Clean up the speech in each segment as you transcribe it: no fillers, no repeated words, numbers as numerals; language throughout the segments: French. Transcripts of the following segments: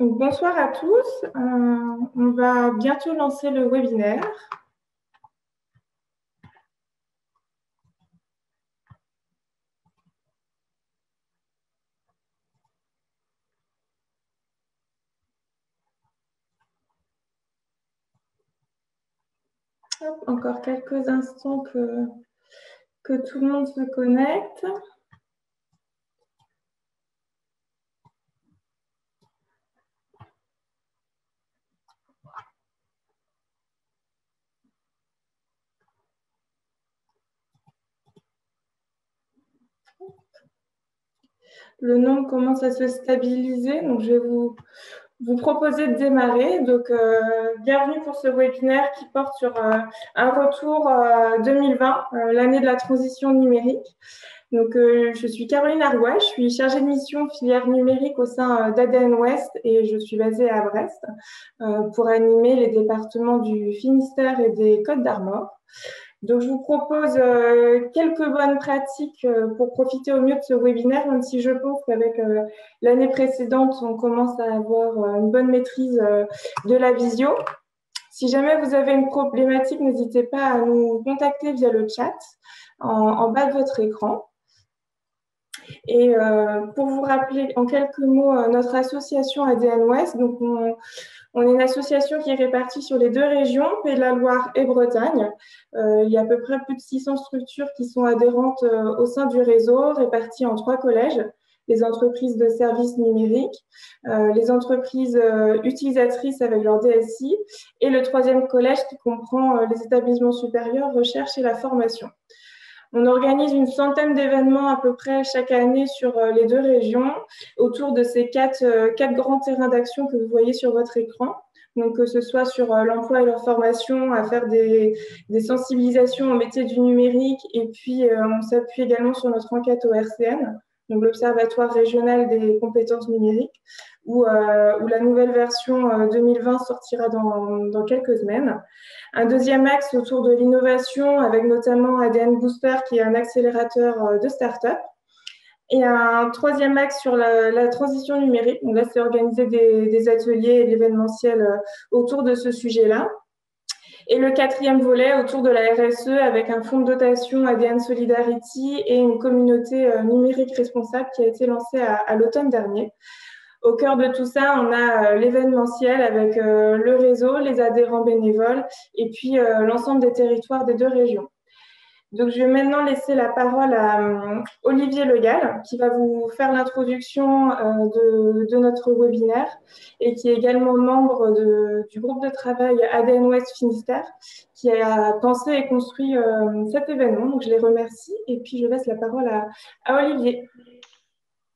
Donc, bonsoir à tous. On va bientôt lancer le webinaire. Hop, encore quelques instants que tout le monde se connecte. Le nombre commence à se stabiliser, donc je vais vous proposer de démarrer. Donc, bienvenue pour ce webinaire qui porte sur un retour 2020, l'année de la transition numérique. Donc, je suis Caroline Argois, je suis chargée de mission filière numérique au sein d'ADN Ouest et je suis basée à Brest pour animer les départements du Finistère et des Côtes d'Armor. Donc, je vous propose quelques bonnes pratiques pour profiter au mieux de ce webinaire, même si je pense qu'avec l'année précédente, on commence à avoir une bonne maîtrise de la visio. Si jamais vous avez une problématique, n'hésitez pas à nous contacter via le chat en bas de votre écran. Et pour vous rappeler en quelques mots notre association ADN Ouest, donc on est une association qui est répartie sur les deux régions, Pays de la Loire et Bretagne. Il y a à peu près plus de 600 structures qui sont adhérentes au sein du réseau, réparties en 3 collèges, les entreprises de services numériques, les entreprises utilisatrices avec leur DSI, et le 3e collège qui comprend les établissements supérieurs, recherche et la formation. On organise une centaine d'événements à peu près chaque année sur les 2 régions, autour de ces 4 grands terrains d'action que vous voyez sur votre écran. Donc, que ce soit sur l'emploi et leur formation, à faire des sensibilisations au métier du numérique, et puis on s'appuie également sur notre enquête au RCN, donc l'Observatoire régional des compétences numériques, où la nouvelle version 2020 sortira dans quelques semaines. Un deuxième axe autour de l'innovation, avec notamment ADN Booster, qui est un accélérateur de start-up. Et un 3e axe sur la transition numérique. Donc là, c'est organiser des ateliers et de l'événementiel autour de ce sujet-là. Et le 4e volet autour de la RSE, avec un fonds de dotation ADN Solidarity et une communauté numérique responsable qui a été lancée à l'automne dernier. Au cœur de tout ça, on a l'événementiel avec le réseau, les adhérents bénévoles et puis l'ensemble des territoires des 2 régions. Donc, je vais maintenant laisser la parole à Olivier Legal, qui va vous faire l'introduction de notre webinaire et qui est également membre du groupe de travail ADN Ouest Finistère, qui a pensé et construit cet événement. Donc, je les remercie et puis je laisse la parole à Olivier.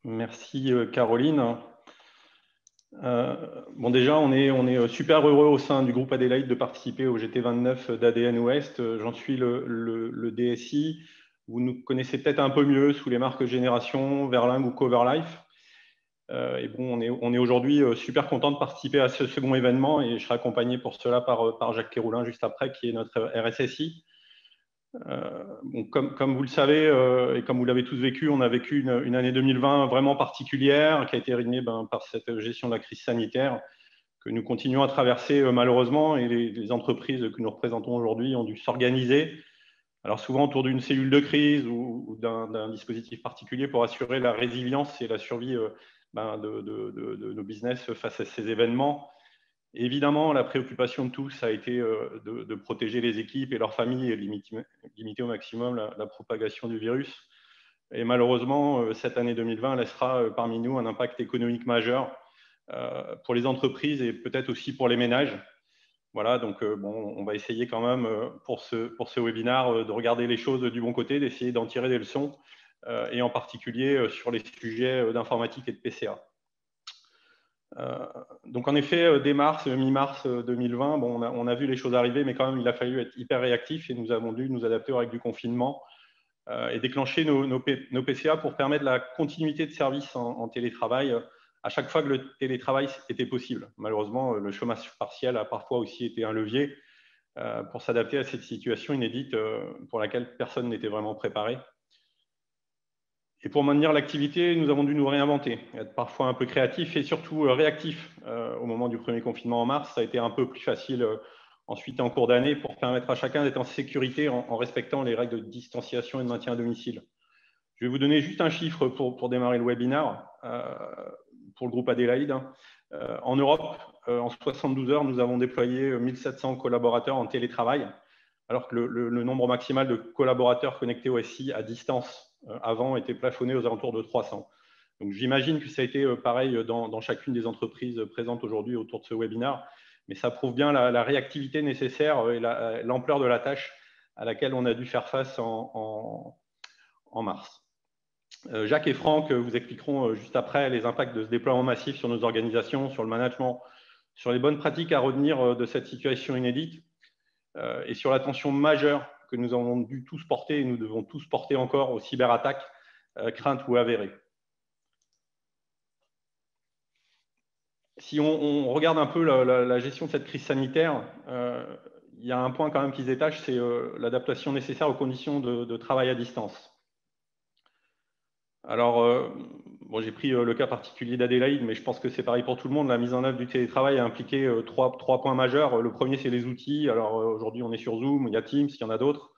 Merci Caroline. Bon, déjà, on est super heureux au sein du groupe Adélaïde de participer au GT29 d'ADN Ouest. J'en suis le DSI. Vous nous connaissez peut-être un peu mieux sous les marques Génération, Verling ou Coverlife. Et bon, on est aujourd'hui super content de participer à ce second événement et je serai accompagné pour cela par Jacques Kéroulin juste après, qui est notre RSSI. Bon, comme vous le savez et comme vous l'avez tous vécu, on a vécu une année 2020 vraiment particulière qui a été rythmée par cette gestion de la crise sanitaire que nous continuons à traverser malheureusement, et les entreprises que nous représentons aujourd'hui ont dû s'organiser, alors souvent autour d'une cellule de crise ou d'un dispositif particulier pour assurer la résilience et la survie de nos business face à ces événements. Évidemment, la préoccupation de tous a été de protéger les équipes et leurs familles et limiter au maximum la propagation du virus. Et malheureusement, cette année 2020 laissera parmi nous un impact économique majeur pour les entreprises et peut-être aussi pour les ménages. Voilà, donc bon, on va essayer quand même pour ce webinaire de regarder les choses du bon côté, d'essayer d'en tirer des leçons, et en particulier sur les sujets d'informatique et de PCA. Donc en effet, dès mi-mars 2020, bon, on a vu les choses arriver, mais quand même, il a fallu être hyper réactif et nous avons dû nous adapter aux règles du confinement et déclencher nos PCA pour permettre la continuité de service en télétravail à chaque fois que le télétravail était possible. Malheureusement, le chômage partiel a parfois aussi été un levier pour s'adapter à cette situation inédite pour laquelle personne n'était vraiment préparé. Et pour maintenir l'activité, nous avons dû nous réinventer, être parfois un peu créatifs et surtout réactifs. Au moment du premier confinement en mars, ça a été un peu plus facile ensuite en cours d'année pour permettre à chacun d'être en sécurité en respectant les règles de distanciation et de maintien à domicile. Je vais vous donner juste un chiffre pour démarrer le webinaire pour le groupe Adélaïde. En Europe, en 72 heures, nous avons déployé 1700 collaborateurs en télétravail, alors que le nombre maximal de collaborateurs connectés au SI à distance avant était plafonné aux alentours de 300. Donc j'imagine que ça a été pareil dans chacune des entreprises présentes aujourd'hui autour de ce webinaire, mais ça prouve bien la réactivité nécessaire et l'ampleur de la tâche à laquelle on a dû faire face en mars. Jacques et Franck vous expliqueront juste après les impacts de ce déploiement massif sur nos organisations, sur le management, sur les bonnes pratiques à retenir de cette situation inédite et sur l'attention majeure que nous avons dû tous porter et nous devons tous porter encore aux cyberattaques, craintes ou avérées. Si on regarde un peu la gestion de cette crise sanitaire, il y a un point quand même qui se détache, c'est l'adaptation nécessaire aux conditions de travail à distance. Alors, bon, j'ai pris le cas particulier d'Adélaïde, mais je pense que c'est pareil pour tout le monde. La mise en œuvre du télétravail a impliqué trois points majeurs. Le premier, c'est les outils. Alors, aujourd'hui, on est sur Zoom, il y a Teams, il y en a d'autres,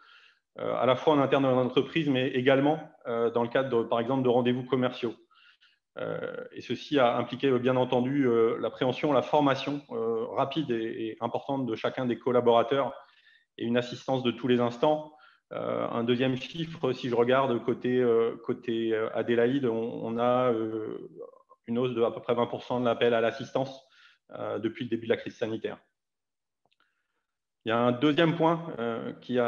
à la fois en interne dans l'entreprise, mais également dans le cadre, par exemple, de rendez-vous commerciaux. Et ceci a impliqué, bien entendu, la préhension, la formation rapide et importante de chacun des collaborateurs et une assistance de tous les instants. Un deuxième chiffre, si je regarde côté Adélaïde, on a une hausse de à peu près 20% de l'appel à l'assistance depuis le début de la crise sanitaire. Il y a un deuxième point qui est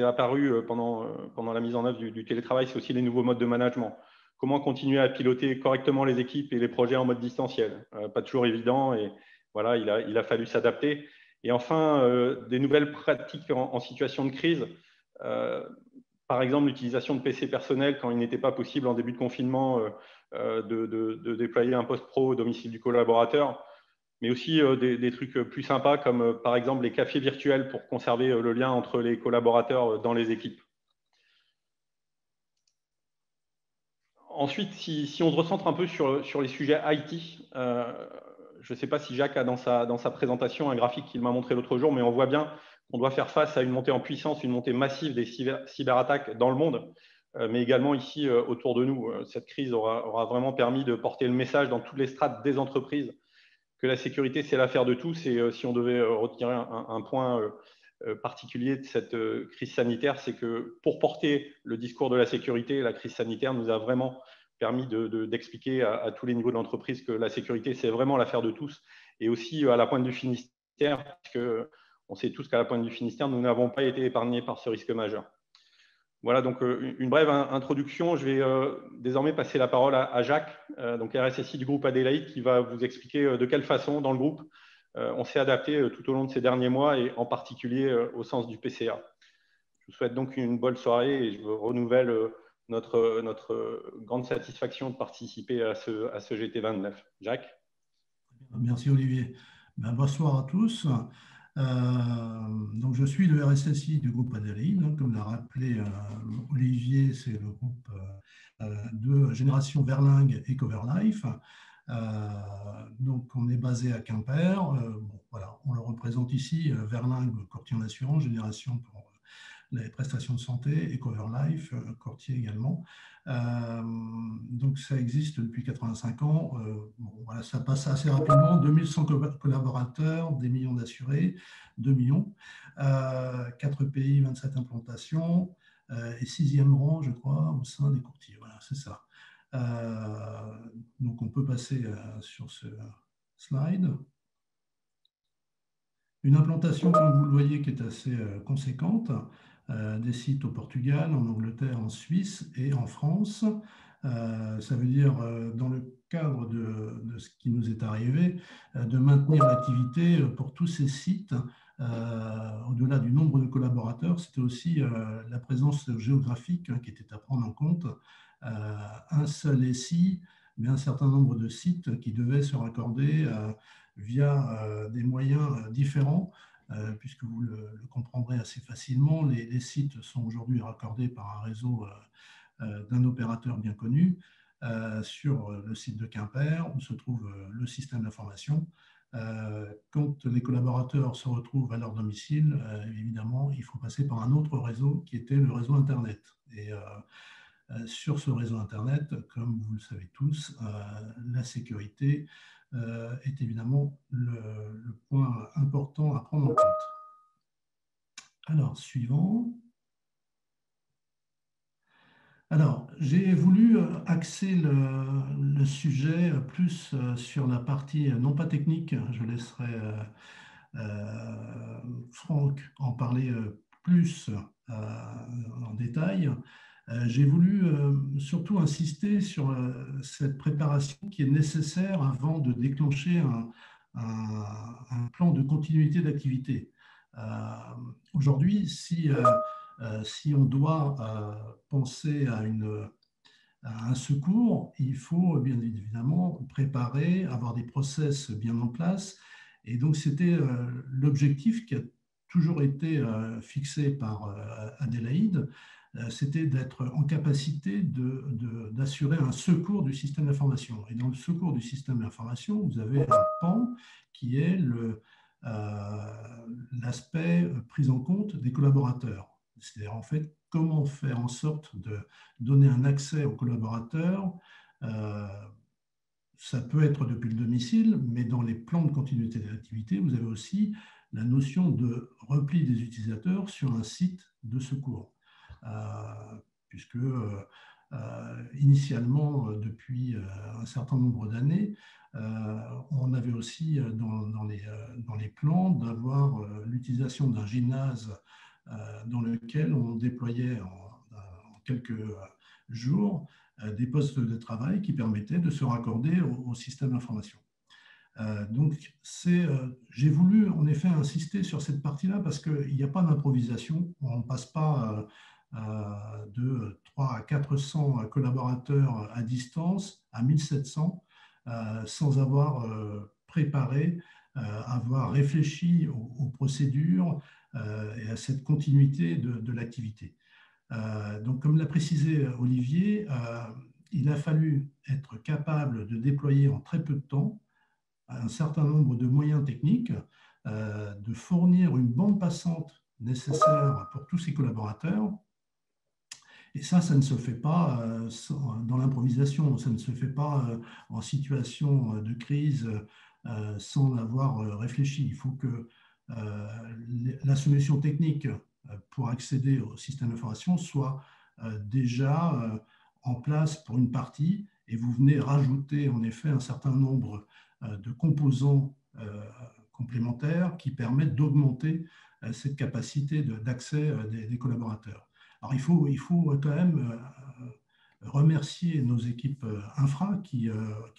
apparu pendant la mise en œuvre du télétravail, c'est aussi les nouveaux modes de management. Comment continuer à piloter correctement les équipes et les projets en mode distanciel? Pas toujours évident et voilà, il a fallu s'adapter. Et enfin, des nouvelles pratiques en situation de crise. Par exemple, l'utilisation de PC personnels quand il n'était pas possible en début de confinement de déployer un poste pro au domicile du collaborateur, mais aussi des trucs plus sympas comme par exemple les cafés virtuels pour conserver le lien entre les collaborateurs dans les équipes. Ensuite, si on se recentre un peu sur les sujets IT, je ne sais pas si Jacques a dans sa présentation un graphique qu'il m'a montré l'autre jour, mais on voit bien qu'on doit faire face à une montée en puissance, une montée massive des cyberattaques dans le monde, mais également ici autour de nous. Cette crise aura vraiment permis de porter le message dans toutes les strates des entreprises que la sécurité, c'est l'affaire de tous. Et si on devait retirer un point particulier de cette crise sanitaire, c'est que pour porter le discours de la sécurité, la crise sanitaire nous a vraiment permis d'expliquer à tous les niveaux de l'entreprise que la sécurité, c'est vraiment l'affaire de tous. Et aussi à la pointe du Finistère, parce qu'on sait tous qu'à la pointe du Finistère, nous n'avons pas été épargnés par ce risque majeur. Voilà, donc une brève introduction. Je vais désormais passer la parole à Jacques, donc RSSI du groupe Adélaïde, qui va vous expliquer de quelle façon, dans le groupe, on s'est adapté tout au long de ces derniers mois et en particulier au sens du PCA. Je vous souhaite donc une bonne soirée et je vous renouvelle notre grande satisfaction de participer à ce GT29. Jacques? Merci Olivier. Bonsoir à tous. Donc je suis le RSSI du groupe Adélaïde, hein, comme l'a rappelé Olivier, c'est le groupe de Génération Verlingue et Coverlife. Donc on est basé à Quimper. Bon, voilà, on le représente ici, Verlingue, courtier en assurance, Génération pour les prestations de santé et Coverlife, courtier également. Donc ça existe depuis 85 ans. Bon, voilà, ça passe assez rapidement. 2100 collaborateurs, des millions d'assurés, 2 millions, 4 pays, 27 implantations et 6e rang, je crois, au sein des courtiers. Voilà, c'est ça. Donc on peut passer sur ce slide. Une implantation, comme vous le voyez, qui est assez conséquente. Des sites au Portugal, en Angleterre, en Suisse et en France. Ça veut dire, dans le cadre de ce qui nous est arrivé, de maintenir l'activité pour tous ces sites. Au-delà du nombre de collaborateurs, c'était aussi la présence géographique qui était à prendre en compte. Un seul SI, mais un certain nombre de sites qui devaient se raccorder via des moyens différents puisque vous le comprendrez assez facilement. Les sites sont aujourd'hui raccordés par un réseau d'un opérateur bien connu sur le site de Quimper, où se trouve le système d'information. Quand les collaborateurs se retrouvent à leur domicile, évidemment, il faut passer par un autre réseau qui était le réseau Internet. Et sur ce réseau Internet, comme vous le savez tous, la sécurité est évidemment le point important à prendre en compte. Alors, suivant. Alors, j'ai voulu axer le sujet plus sur la partie non pas technique. Je laisserai Franck en parler plus en détail. J'ai voulu surtout insister sur cette préparation qui est nécessaire avant de déclencher un plan de continuité d'activité. Aujourd'hui, si on doit penser à un secours, il faut bien évidemment préparer, avoir des process bien en place. Et donc, c'était l'objectif qui a toujours été fixé par Adélaïde, c'était d'être en capacité d'assurer un secours du système d'information. Et dans le secours du système d'information, vous avez un pan qui est l'aspect prise en compte des collaborateurs. C'est-à-dire, en fait, comment faire en sorte de donner un accès aux collaborateurs. Ça peut être depuis le domicile, mais dans les plans de continuité d'activité, vous avez aussi la notion de repli des utilisateurs sur un site de secours. Puisque initialement, depuis un certain nombre d'années, on avait aussi dans les plans d'avoir l'utilisation d'un gymnase dans lequel on déployait en quelques jours des postes de travail qui permettaient de se raccorder au système d'information. Donc, j'ai voulu en effet insister sur cette partie-là parce qu'il n'y a pas d'improvisation. On ne passe pas de 300 à 400 collaborateurs à distance à 1700 sans avoir préparé, avoir réfléchi aux procédures et à cette continuité de l'activité. Donc, comme l'a précisé Olivier, il a fallu être capable de déployer en très peu de temps un certain nombre de moyens techniques, de fournir une bande passante nécessaire pour tous ses collaborateurs. Et ça ne se fait pas dans l'improvisation, ça ne se fait pas en situation de crise sans avoir réfléchi. Il faut que la solution technique pour accéder au système d'information soit déjà en place pour une partie, et vous venez rajouter en effet un certain nombre de composants complémentaires qui permettent d'augmenter cette capacité d'accès des collaborateurs. Alors, il faut quand même remercier nos équipes infra qui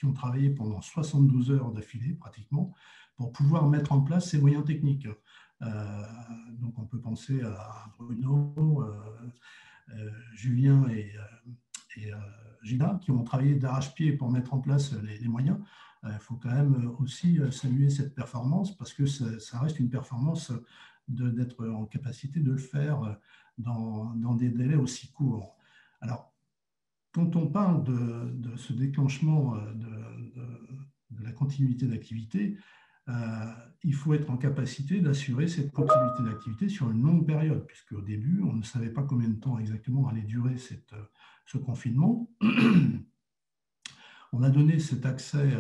ont travaillé pendant 72 heures d'affilée pratiquement pour pouvoir mettre en place ces moyens techniques. Donc, on peut penser à Bruno, Julien et Gina qui ont travaillé d'arrache-pied pour mettre en place les moyens. Il faut quand même aussi saluer cette performance parce que ça reste une performance d'être en capacité de le faire dans des délais aussi courts. Alors, quand on parle de ce déclenchement de la continuité d'activité, il faut être en capacité d'assurer cette continuité d'activité sur une longue période, puisque au début, on ne savait pas combien de temps exactement allait durer ce confinement. On a donné cet accès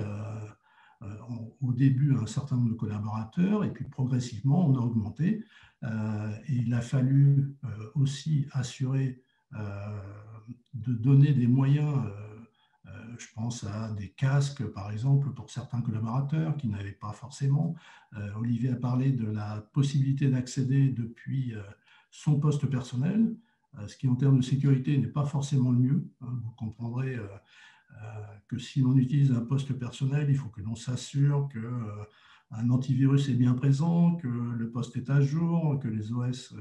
au début à un certain nombre de collaborateurs, et puis progressivement, on a augmenté. Et il a fallu aussi assurer de donner des moyens, je pense à des casques, par exemple, pour certains collaborateurs qui n'avaient pas forcément. Olivier a parlé de la possibilité d'accéder depuis son poste personnel, ce qui, en termes de sécurité, n'est pas forcément le mieux. Vous comprendrez que si l'on utilise un poste personnel, il faut que l'on s'assure qu'un antivirus est bien présent, que le poste est à jour, que les OS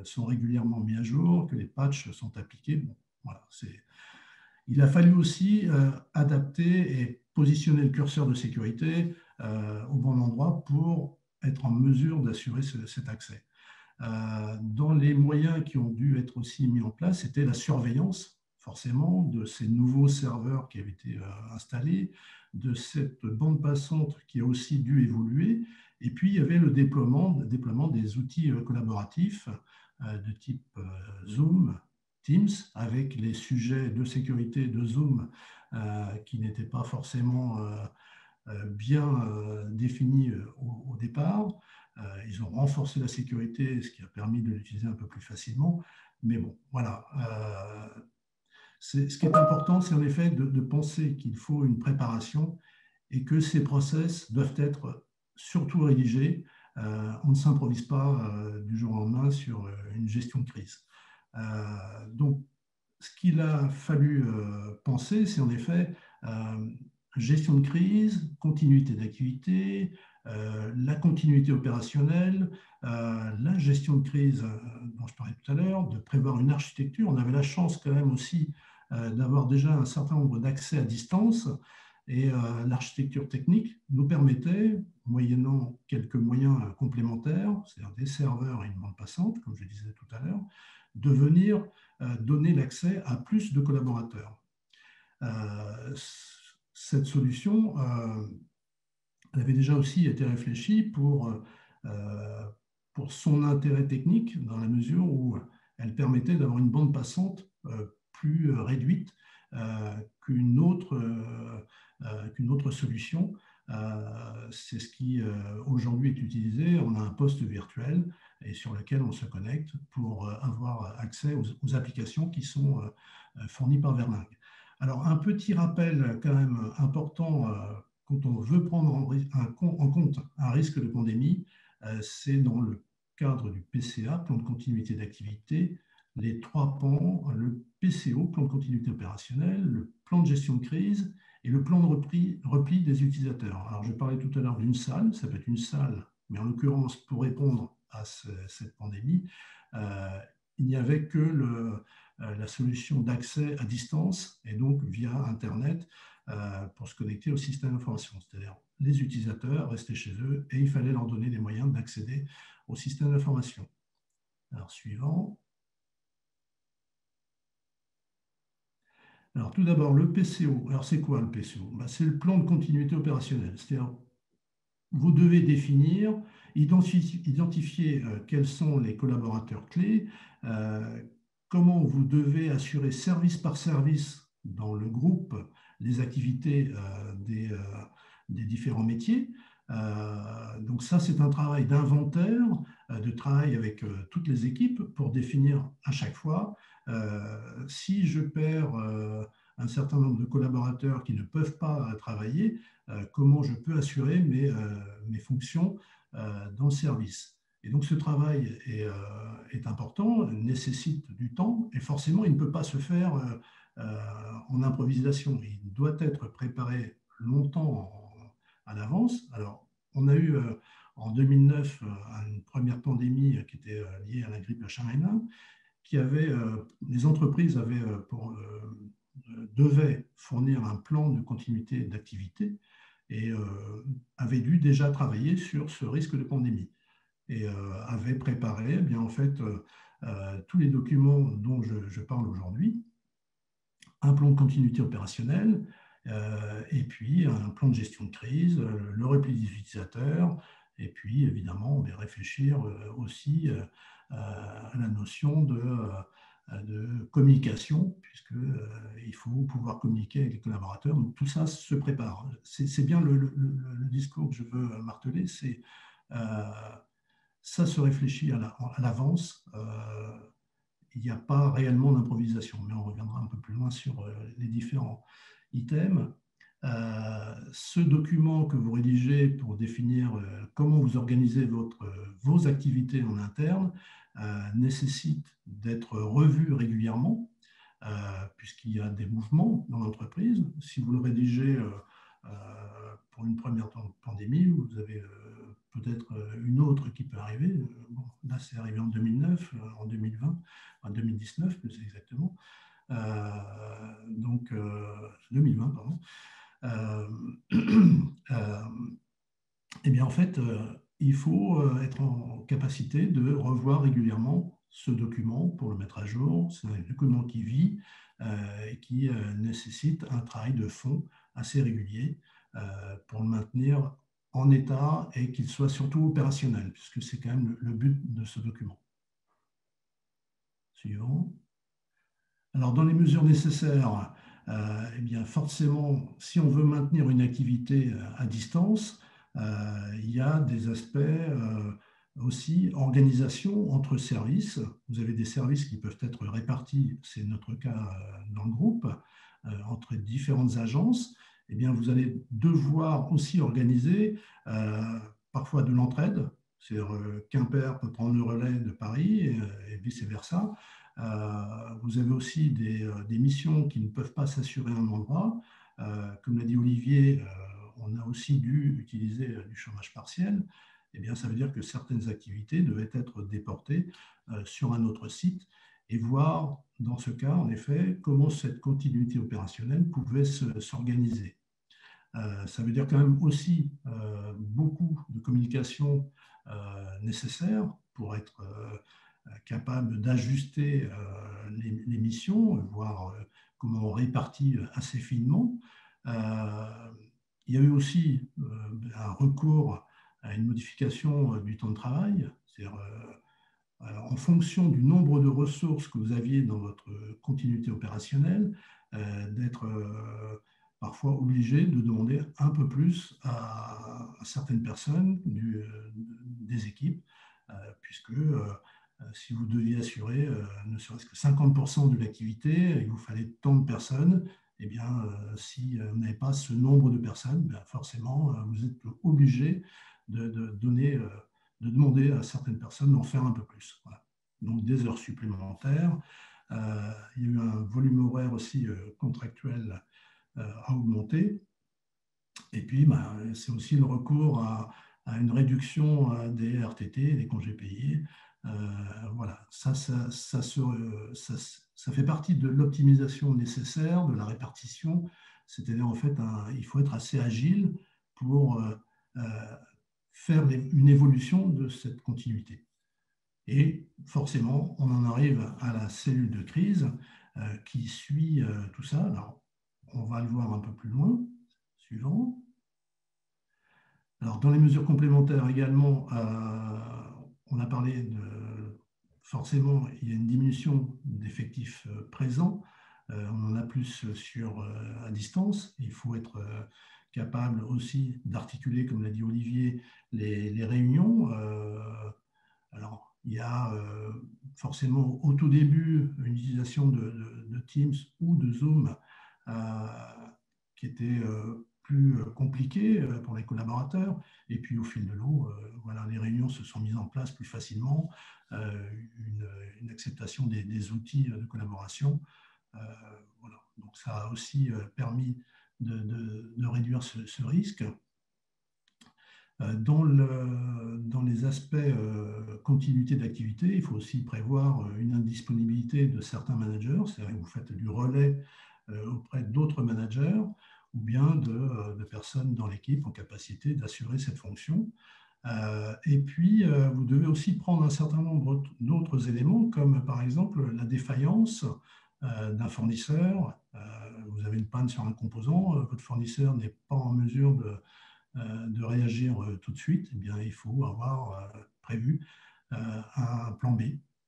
sont régulièrement mis à jour, que les patchs sont appliqués. Bon, voilà, il a fallu aussi adapter et positionner le curseur de sécurité au bon endroit pour être en mesure d'assurer cet accès. Dans les moyens qui ont dû être aussi mis en place, c'était la surveillance, forcément, de ces nouveaux serveurs qui avaient été installés, de cette bande passante qui a aussi dû évoluer. Et puis, il y avait le déploiement des outils collaboratifs de type Zoom, Teams, avec les sujets de sécurité de Zoom qui n'étaient pas forcément bien définis au départ. Ils ont renforcé la sécurité, ce qui a permis de l'utiliser un peu plus facilement. Mais bon, voilà. Ce qui est important, c'est en effet de penser qu'il faut une préparation et que ces process doivent être surtout rédigés. On ne s'improvise pas du jour au lendemain sur une gestion de crise. Donc, ce qu'il a fallu penser, c'est en effet gestion de crise, continuité d'activité, la continuité opérationnelle, la gestion de crise dont je parlais tout à l'heure, de prévoir une architecture. On avait la chance quand même aussi d'avoir déjà un certain nombre d'accès à distance et l'architecture technique nous permettait, moyennant quelques moyens complémentaires, c'est-à-dire des serveurs et une bande passante, comme je disais tout à l'heure, de venir donner l'accès à plus de collaborateurs. Cette solution elle avait déjà aussi été réfléchie pour son intérêt technique, dans la mesure où elle permettait d'avoir une bande passante plus réduite qu'une autre solution. C'est ce qui aujourd'hui est utilisé. On a un poste virtuel et sur lequel on se connecte pour avoir accès aux applications qui sont fournies par Verling. Alors, un petit rappel quand même important quand on veut prendre en compte un risque de pandémie, c'est dans le cadre du PCA, plan de continuité d'activité, les 3 pans, le PCO, plan de continuité opérationnelle, le plan de gestion de crise et le plan de repli des utilisateurs. Alors, je parlais tout à l'heure d'une salle, ça peut être une salle, mais en l'occurrence, pour répondre à cette pandémie, il n'y avait que la solution d'accès à distance et donc via Internet pour se connecter au système d'information. C'est-à-dire les utilisateurs restaient chez eux et il fallait leur donner les moyens d'accéder au système d'information. Alors, suivant. Alors, tout d'abord, le PCO. Alors, c'est quoi le PCO? C'est le plan de continuité opérationnelle. C'est-à-dire, vous devez définir, identifier quels sont les collaborateurs clés, comment vous devez assurer service par service dans le groupe les activités des différents métiers. Donc ça, c'est un travail d'inventaire, de travail avec toutes les équipes pour définir à chaque fois si je perds un certain nombre de collaborateurs qui ne peuvent pas travailler, comment je peux assurer mes fonctions dans le service. Et donc ce travail est important, nécessite du temps et forcément il ne peut pas se faire en improvisation. Il doit être préparé longtemps à l'avance. Alors on a eu en 2009 une première pandémie qui était liée à la grippe H1N1, qui avait, les entreprises devaient fournir un plan de continuité d'activité et avaient dû déjà travailler sur ce risque de pandémie et avaient préparé bien, en fait, tous les documents dont je parle aujourd'hui, un plan de continuité opérationnelle et puis un plan de gestion de crise, le repli des utilisateurs et puis évidemment on va réfléchir aussi à la notion de communication, puisqu'il faut pouvoir communiquer avec les collaborateurs. Donc, tout ça se prépare. C'est bien le discours que je veux marteler, c'est ça se réfléchit à l'avance. Il n'y a pas réellement d'improvisation, mais on reviendra un peu plus loin sur les différents items. Ce document que vous rédigez pour définir comment vous organisez vos activités en interne nécessite d'être revu régulièrement, puisqu'il y a des mouvements dans l'entreprise. Si vous le rédigez pour une première pandémie, vous avez peut-être une autre qui peut arriver. Bon, là, c'est arrivé en 2009, en 2020, en 2019 plus exactement. Donc, 2020, pardon. Eh bien, en fait, il faut être en capacité de revoir régulièrement ce document pour le mettre à jour. C'est un document qui vit et qui nécessite un travail de fond assez régulier pour le maintenir en état et qu'il soit surtout opérationnel, puisque c'est quand même le but de ce document. Suivant. Alors, dans les mesures nécessaires, eh bien, forcément, si on veut maintenir une activité à distance, il y a des aspects aussi organisation entre services. Vous avez des services qui peuvent être répartis, c'est notre cas dans le groupe, entre différentes agences. Eh bien, vous allez devoir aussi organiser parfois de l'entraide. C'est-à-dire Quimper peut prendre le relais de Paris et vice-versa. Vous avez aussi des missions qui ne peuvent pas s'assurer à un endroit. Comme l'a dit Olivier, on a aussi dû utiliser du chômage partiel. Eh bien, ça veut dire que certaines activités devaient être déportées sur un autre site et voir, dans ce cas, en effet, comment cette continuité opérationnelle pouvait s'organiser. Ça veut dire quand même aussi beaucoup de communication nécessaire pour être capable d'ajuster les missions, voir comment on répartit assez finement. Il y a eu aussi un recours à une modification du temps de travail, c'est-à-dire en fonction du nombre de ressources que vous aviez dans votre continuité opérationnelle, d'être parfois obligé de demander un peu plus à certaines personnes des équipes, puisque si vous deviez assurer ne serait-ce que 50% de l'activité et qu'il vous fallait tant de personnes, eh bien, si vous n'avez pas ce nombre de personnes, bien forcément, vous êtes obligé de demander à certaines personnes d'en faire un peu plus. Voilà. Donc, des heures supplémentaires. Il y a eu un volume horaire aussi contractuel à augmenter. Et puis, c'est aussi le recours à une réduction des RTT, des congés payés. Voilà, ça fait partie de l'optimisation nécessaire, de la répartition. C'est-à-dire, en fait, il faut être assez agile pour faire une évolution de cette continuité. Et forcément, on en arrive à la cellule de crise qui suit tout ça. Alors, on va le voir un peu plus loin. Suivant. Alors, dans les mesures complémentaires également, on a parlé de, forcément, il y a une diminution d'effectifs présents. On en a plus à distance. Il faut être capable aussi d'articuler, comme l'a dit Olivier, les réunions. Alors, il y a forcément au tout début une utilisation de Teams ou de Zoom qui était plus compliquée pour les collaborateurs. Et puis, au fil de l'eau, voilà, les réunions se sont mises en place plus facilement, une acceptation des outils de collaboration. Voilà. Donc, ça a aussi permis de réduire ce risque. Dans les aspects continuité d'activité, il faut aussi prévoir une indisponibilité de certains managers, c'est-à-dire que vous faites du relais auprès d'autres managers ou bien de personnes dans l'équipe en capacité d'assurer cette fonction. Et puis, vous devez aussi prendre un certain nombre d'autres éléments, comme par exemple la défaillance d'un fournisseur. Vous avez une panne sur un composant, votre fournisseur n'est pas en mesure de réagir tout de suite, eh bien, il faut avoir prévu un plan B.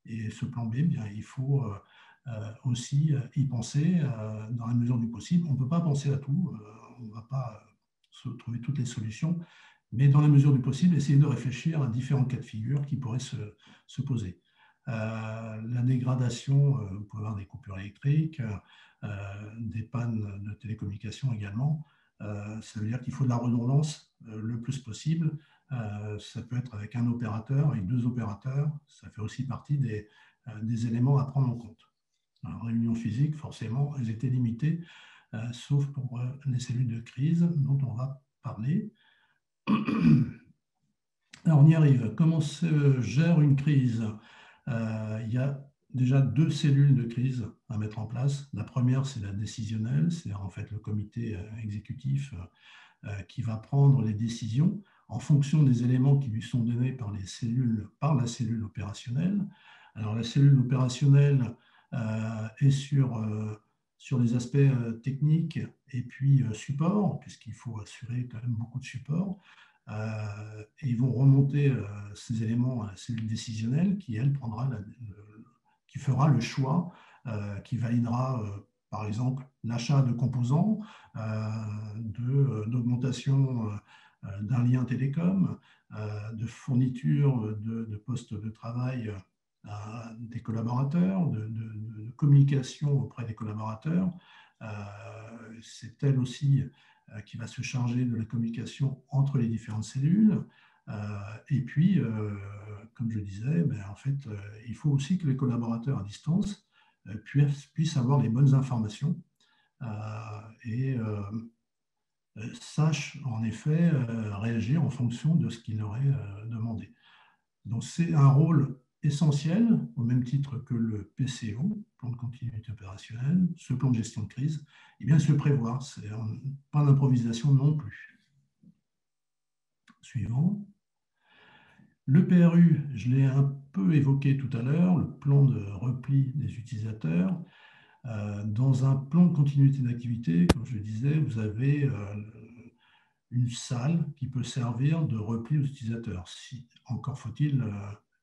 Et ce plan B, eh bien, il faut aussi y penser dans la mesure du possible. On ne peut pas penser à tout, on ne va pas trouver toutes les solutions, mais dans la mesure du possible, essayer de réfléchir à différents cas de figure qui pourraient se poser. La dégradation, vous pouvez avoir des coupures électriques, des pannes de télécommunications également. Ça veut dire qu'il faut de la redondance le plus possible. Ça peut être avec un opérateur, avec deux opérateurs. Ça fait aussi partie des éléments à prendre en compte. Alors, réunions physiques, forcément, elles étaient limitées, sauf pour les cellules de crise dont on va parler. Alors, on y arrive. Comment se gère une crise? Il y a déjà deux cellules de crise à mettre en place. La première, c'est la décisionnelle, c'est en fait le comité exécutif qui va prendre les décisions en fonction des éléments qui lui sont donnés par la cellule opérationnelle. Alors, la cellule opérationnelle est sur les aspects techniques et puis support, puisqu'il faut assurer quand même beaucoup de support. Et ils vont remonter ces éléments à la cellule décisionnelle qui, elle, qui fera le choix, qui validera, par exemple, l'achat de composants, d'augmentation d'un lien télécom, de fourniture de postes de travail des collaborateurs, de communication auprès des collaborateurs. C'est elle aussi qui va se charger de la communication entre les différentes cellules. Et puis, comme je disais, en fait, il faut aussi que les collaborateurs à distance puissent avoir les bonnes informations et sachent en effet réagir en fonction de ce qu'il leur est demandé. Donc, c'est un rôle essentiel, au même titre que le PCO, plan de continuité opérationnelle, ce plan de gestion de crise, et bien se prévoir, c'est pas d'improvisation non plus. Suivant. Le PRU, je l'ai un peu évoqué tout à l'heure, le plan de repli des utilisateurs. Dans un plan de continuité d'activité, comme je le disais, vous avez une salle qui peut servir de repli aux utilisateurs. Encore faut-il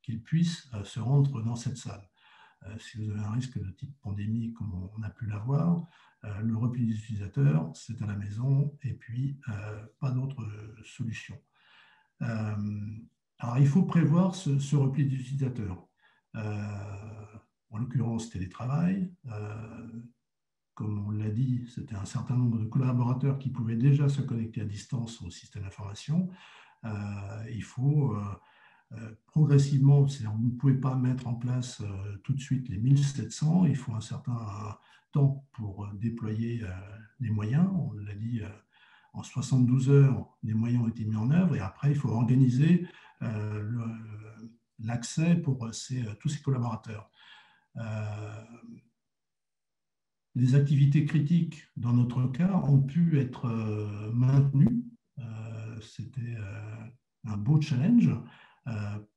qu'ils puissent se rendre dans cette salle. Si vous avez un risque de type pandémie, comme on a pu l'avoir, le repli des utilisateurs, c'est à la maison, et puis pas d'autre solution. Alors, il faut prévoir ce repli des utilisateurs. En l'occurrence, télétravail. Comme on l'a dit, c'était un certain nombre de collaborateurs qui pouvaient déjà se connecter à distance au système d'information. Il faut progressivement, vous ne pouvez pas mettre en place tout de suite les 1700, il faut un certain temps pour déployer les moyens. On l'a dit, en 72 heures, les moyens ont été mis en œuvre et après, il faut organiser l'accès pour tous ces collaborateurs. Les activités critiques, dans notre cas, ont pu être maintenues. C'était un beau challenge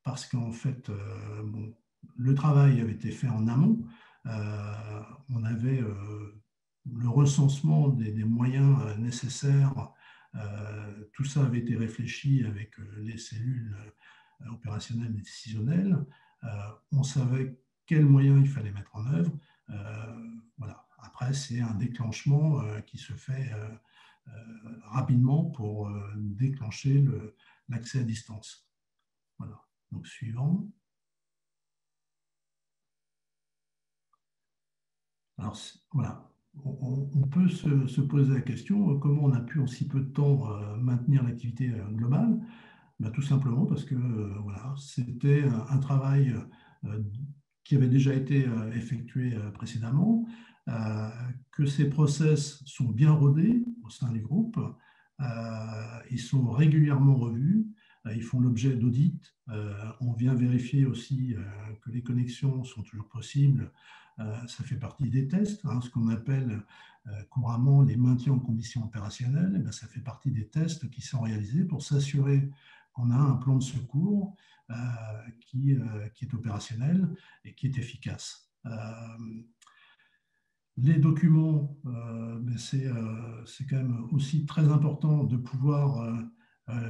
parce qu'en fait, le travail avait été fait en amont. On avait le recensement des moyens nécessaires. Tout ça avait été réfléchi avec les cellules opérationnelles et décisionnelles. On savait quels moyens il fallait mettre en œuvre. Voilà. Après, c'est un déclenchement qui se fait rapidement pour déclencher l'accès à distance. Voilà. Donc, suivant. Alors, voilà. On peut se poser la question, comment on a pu en si peu de temps maintenir l'activité globale? Tout simplement parce que voilà, c'était un travail qui avait déjà été effectué précédemment, que ces process sont bien rodés au sein du groupe, ils sont régulièrement revus, ils font l'objet d'audits, on vient vérifier aussi que les connexions sont toujours possibles, ça fait partie des tests, ce qu'on appelle couramment les maintiens en conditions opérationnelles, et ça fait partie des tests qui sont réalisés pour s'assurer qu'on a un plan de secours qui est opérationnel et qui est efficace. Les documents, c'est quand même aussi très important de pouvoir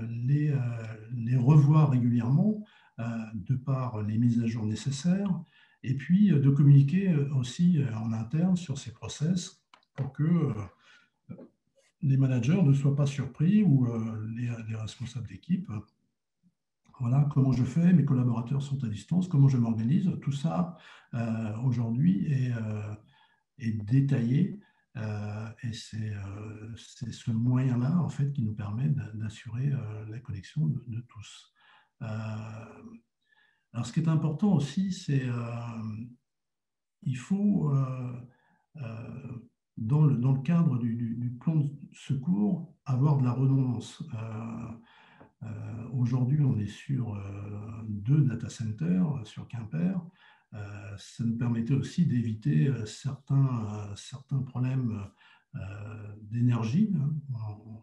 les revoir régulièrement de par les mises à jour nécessaires et puis de communiquer aussi en interne sur ces process pour que les managers ne soient pas surpris ou les responsables d'équipe. Voilà comment je fais, mes collaborateurs sont à distance, comment je m'organise. Tout ça, aujourd'hui, est détaillé et c'est ce moyen-là, en fait, qui nous permet d'assurer la connexion de tous. Alors, ce qui est important aussi, c'est il faut, dans le cadre du plan de secours, avoir de la redondance. Aujourd'hui, on est sur 2 data centers sur Quimper. Ça nous permettait aussi d'éviter certains problèmes d'énergie.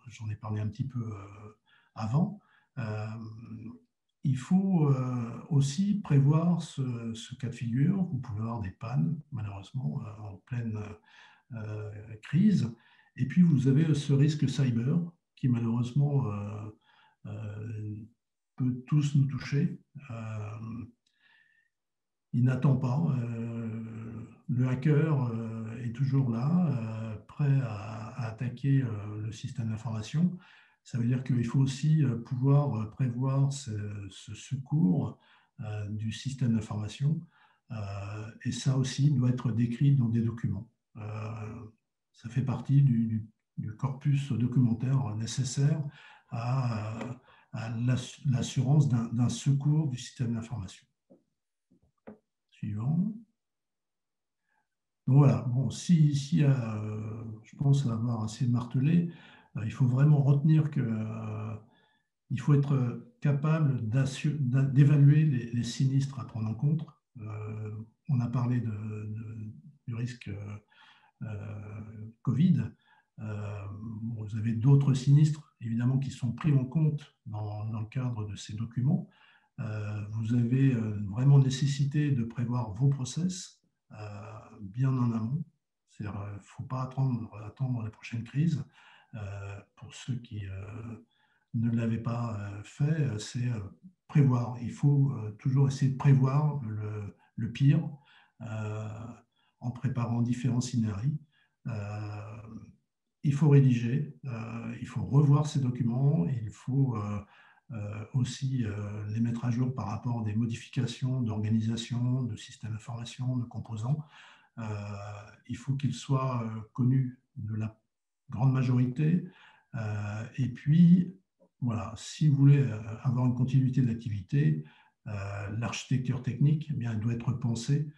J'en ai parlé un petit peu avant. Il faut aussi prévoir ce cas de figure. Vous pouvez avoir des pannes, malheureusement, en pleine crise. Et puis, vous avez ce risque cyber qui, malheureusement, peut tous nous toucher. Il n'attend pas. Le hacker est toujours là, prêt à attaquer le système d'information. Ça veut dire qu'il faut aussi pouvoir prévoir ce secours du système d'information. Et ça aussi doit être décrit dans des documents. Ça fait partie du corpus documentaire nécessaire à l'assurance d'un secours du système d'information. Suivant. Donc voilà, bon, je pense avoir assez martelé, il faut vraiment retenir qu'il faut être capable d'évaluer les sinistres à prendre en compte. On a parlé du risque Covid. Vous avez d'autres sinistres, évidemment, qui sont pris en compte dans le cadre de ces documents. Vous avez vraiment nécessité de prévoir vos process bien en amont. C'est-à-dire, il ne faut pas attendre la prochaine crise. Pour ceux qui ne l'avaient pas fait, c'est prévoir. Il faut toujours essayer de prévoir le pire en préparant différents scénarios. Il faut rédiger, il faut revoir ces documents, il faut aussi les mettre à jour par rapport à des modifications d'organisation, de système d'information, de composants. Il faut qu'ils soient connus de la grande majorité. Et puis, voilà, si vous voulez avoir une continuité d'activité, l'architecture technique, eh bien, elle doit être pensée.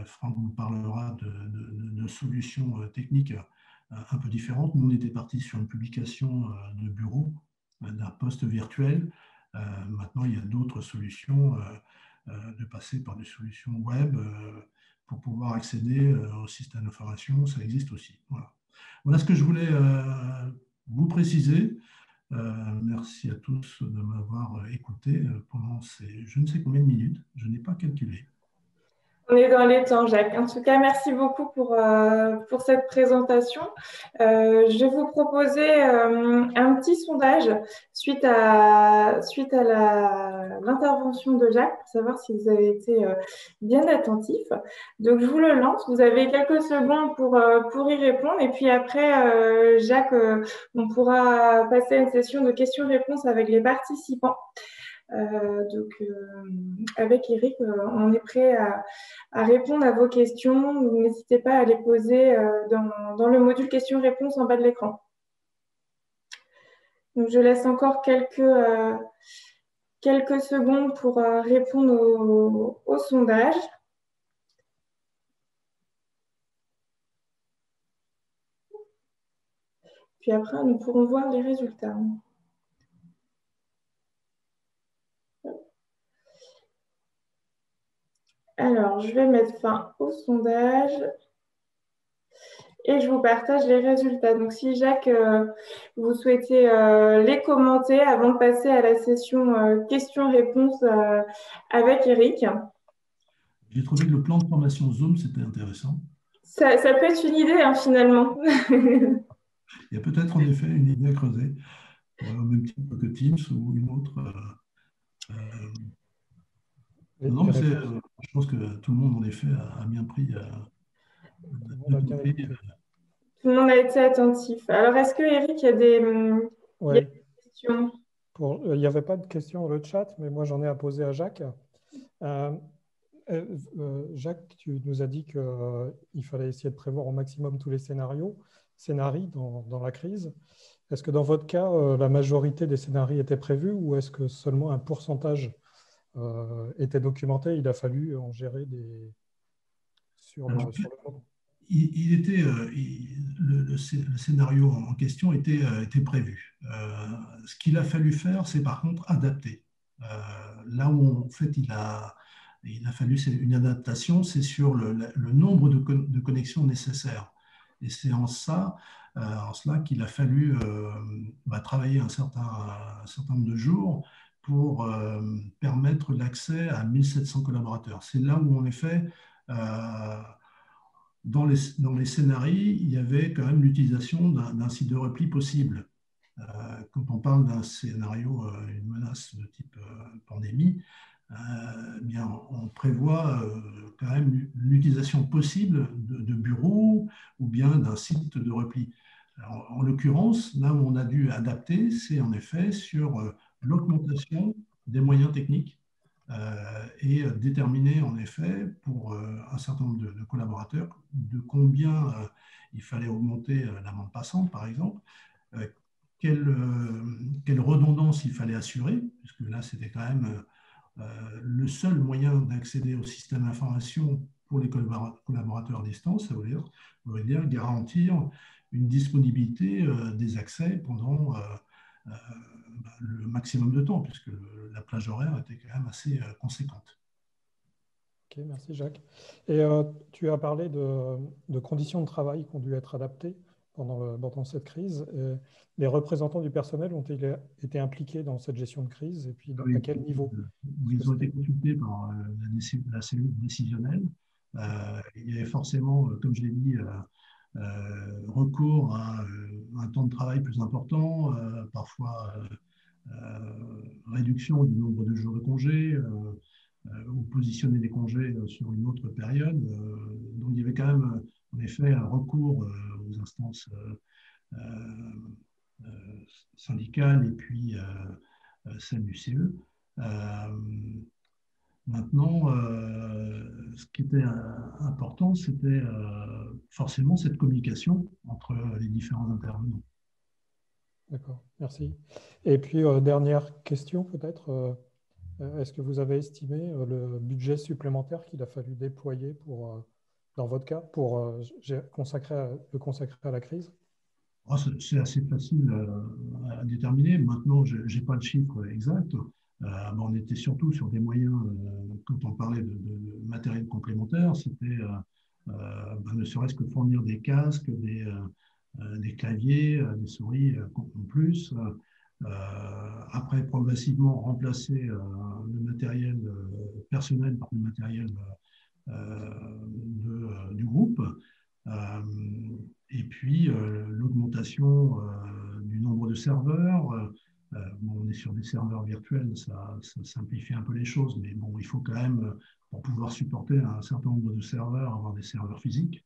Franck vous parlera de solutions techniques un peu différentes. Nous, on était partis sur une publication de bureau d'un poste virtuel. Maintenant, il y a d'autres solutions, de passer par des solutions web pour pouvoir accéder au système d'information. Ça existe aussi. Voilà. Voilà ce que je voulais vous préciser. Merci à tous de m'avoir écouté pendant ces je ne sais combien de minutes. Je n'ai pas calculé. On est dans les temps, Jacques. En tout cas, merci beaucoup pour cette présentation. Je vais vous proposer un petit sondage suite à l'intervention de Jacques pour savoir si vous avez été bien attentif. Donc, je vous le lance. Vous avez quelques secondes pour y répondre. Et puis après, Jacques, on pourra passer à une session de questions-réponses avec les participants. Avec Eric, on est prêt à répondre à vos questions. N'hésitez pas à les poser dans le module questions-réponses en bas de l'écran. Donc, je laisse encore quelques secondes pour répondre au sondage. Puis après, nous pourrons voir les résultats. Alors, je vais mettre fin au sondage et je vous partage les résultats. Donc, si Jacques, vous souhaitez les commenter avant de passer à la session questions-réponses avec Eric. J'ai trouvé que le plan de formation Zoom, c'était intéressant. Ça peut être une idée, hein, finalement. Il y a peut-être en effet une idée à creuser, au même titre que Teams ou une autre. Non, je pense que tout le monde, en effet, a bien pris. Tout le monde a été attentif. Alors, est-ce que Eric, il y a des questions? Il n'y avait pas de questions dans le chat, mais moi, j'en ai à poser à Jacques. Jacques, tu nous as dit qu'il fallait essayer de prévoir au maximum tous les scénarios dans la crise. Est-ce que dans votre cas, la majorité des scénarios étaient prévus ou est-ce que seulement un pourcentage était documenté? Il a fallu en gérer sur le moment. Le scénario en question était prévu. Ce qu'il a fallu faire, c'est par contre adapter. Là où en fait il a fallu une adaptation, c'est sur le nombre de connexions nécessaires. Et c'est en ça en cela qu'il a fallu travailler un certain nombre de jours pour permettre l'accès à 1700 collaborateurs. C'est là où, en effet, dans les scénarios, il y avait quand même l'utilisation d'un site de repli possible. Quand on parle d'un scénario, une menace de type pandémie, bien, on prévoit quand même l'utilisation possible de bureaux ou bien d'un site de repli. Alors, en l'occurrence, là où on a dû adapter, c'est en effet sur l'augmentation des moyens techniques et déterminer en effet pour un certain nombre de collaborateurs de combien il fallait augmenter la bande passante, par exemple, quelle redondance il fallait assurer, puisque là, c'était quand même le seul moyen d'accéder au système d'information pour les collaborateurs à distance. Ça voudrait dire garantir une disponibilité des accès pendant le maximum de temps, puisque la plage horaire était quand même assez conséquente. Ok, merci Jacques. Et tu as parlé de conditions de travail qui ont dû être adaptées pendant cette crise. Et les représentants du personnel ont-ils été impliqués dans cette gestion de crise et puis à quel niveau? Ils ont été consultés par la cellule décisionnelle. Il y avait forcément, comme je l'ai dit, recours à un temps de travail plus important, parfois réduction du nombre de jours de congé, ou positionner des congés sur une autre période. Donc il y avait quand même en effet un recours aux instances syndicales et puis celles du CE. Maintenant, ce qui était important, c'était forcément cette communication entre les différents intervenants. D'accord, merci. Et puis, dernière question peut-être. Est-ce que vous avez estimé le budget supplémentaire qu'il a fallu déployer dans votre cas, pour le consacrer à la crise? C'est assez facile à déterminer. Maintenant, je n'ai pas le chiffre exact. On était surtout sur des moyens, quand on parlait de matériel complémentaire, c'était ne serait-ce que fournir des casques, des claviers, des souris en plus. Après, progressivement, remplacer le matériel personnel par le matériel du groupe. Et puis, l'augmentation du nombre de serveurs. On est sur des serveurs virtuels, ça simplifie un peu les choses, mais bon, il faut quand même, pour pouvoir supporter un certain nombre de serveurs, avoir des serveurs physiques.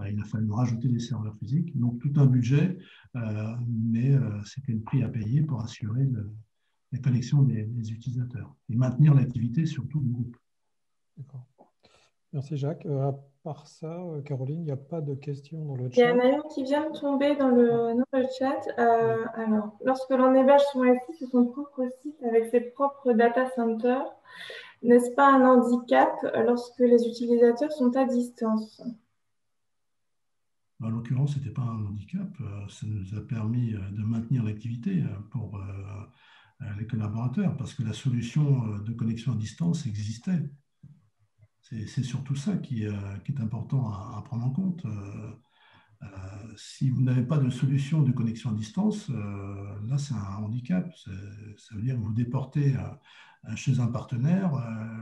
Il a fallu rajouter des serveurs physiques, donc tout un budget, mais c'était le prix à payer pour assurer la connexion des utilisateurs et maintenir l'activité sur tout le groupe. D'accord. Merci Jacques. À part ça, Caroline, il n'y a pas de questions dans le Il y chat. en a une qui vient de tomber dans le chat. Alors, lorsque l'on héberge son SI sur son propre site avec ses propres data centers, n'est-ce pas un handicap lorsque les utilisateurs sont à distance? En l'occurrence, ce n'était pas un handicap. Ça nous a permis de maintenir l'activité pour les collaborateurs parce que la solution de connexion à distance existait. C'est surtout ça qui est important à prendre en compte. Si vous n'avez pas de solution de connexion à distance, là, c'est un handicap. Ça veut dire que vous déportez chez un partenaire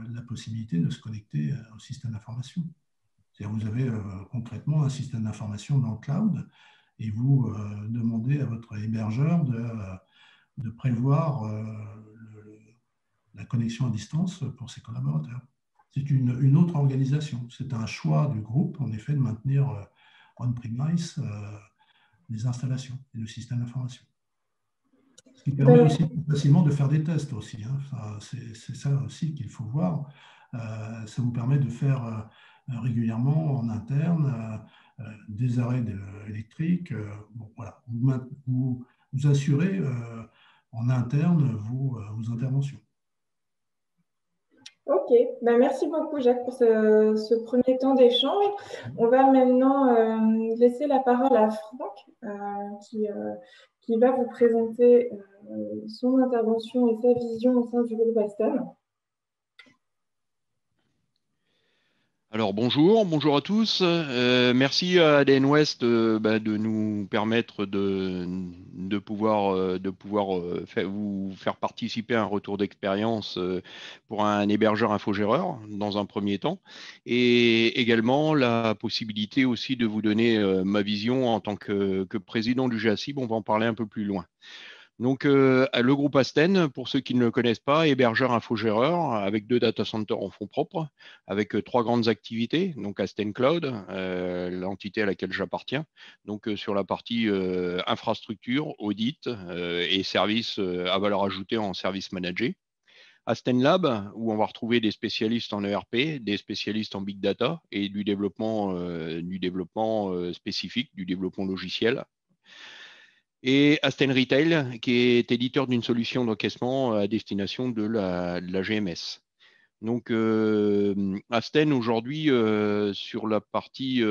la possibilité de se connecter au système d'information. C'est-à-dire que vous avez concrètement un système d'information dans le cloud et vous demandez à votre hébergeur de prévoir la connexion à distance pour ses collaborateurs. C'est une autre organisation. C'est un choix du groupe, en effet, de maintenir on-premise les installations et le système d'information. Ce qui permet aussi facilement de faire des tests aussi. Hein. C'est ça aussi qu'il faut voir. Ça vous permet de faire régulièrement en interne des arrêts électriques. Bon, voilà. Vous assurez en interne vos interventions. Ok, merci beaucoup Jacques pour ce premier temps d'échange. On va maintenant laisser la parole à Franck qui va vous présenter son intervention et sa vision au sein du groupe Alstom. Alors bonjour à tous. Merci à ADN West de nous permettre de pouvoir vous faire participer à un retour d'expérience pour un hébergeur infogéreur dans un premier temps, et également la possibilité aussi de vous donner ma vision en tant que président du GACIB. On va en parler un peu plus loin. Donc, le groupe Asten, pour ceux qui ne le connaissent pas, hébergeur infogéreur avec 2 data centers en fonds propres, avec 3 grandes activités. Donc, Asten Cloud, l'entité à laquelle j'appartiens. Donc, sur la partie infrastructure, audit et services à valeur ajoutée en service managé. Asten Lab, où on va retrouver des spécialistes en ERP, des spécialistes en big data et du développement spécifique, du développement logiciel. Et Asten Retail, qui est éditeur d'une solution d'encaissement à destination de la GMS. Donc, Asten, aujourd'hui, sur la partie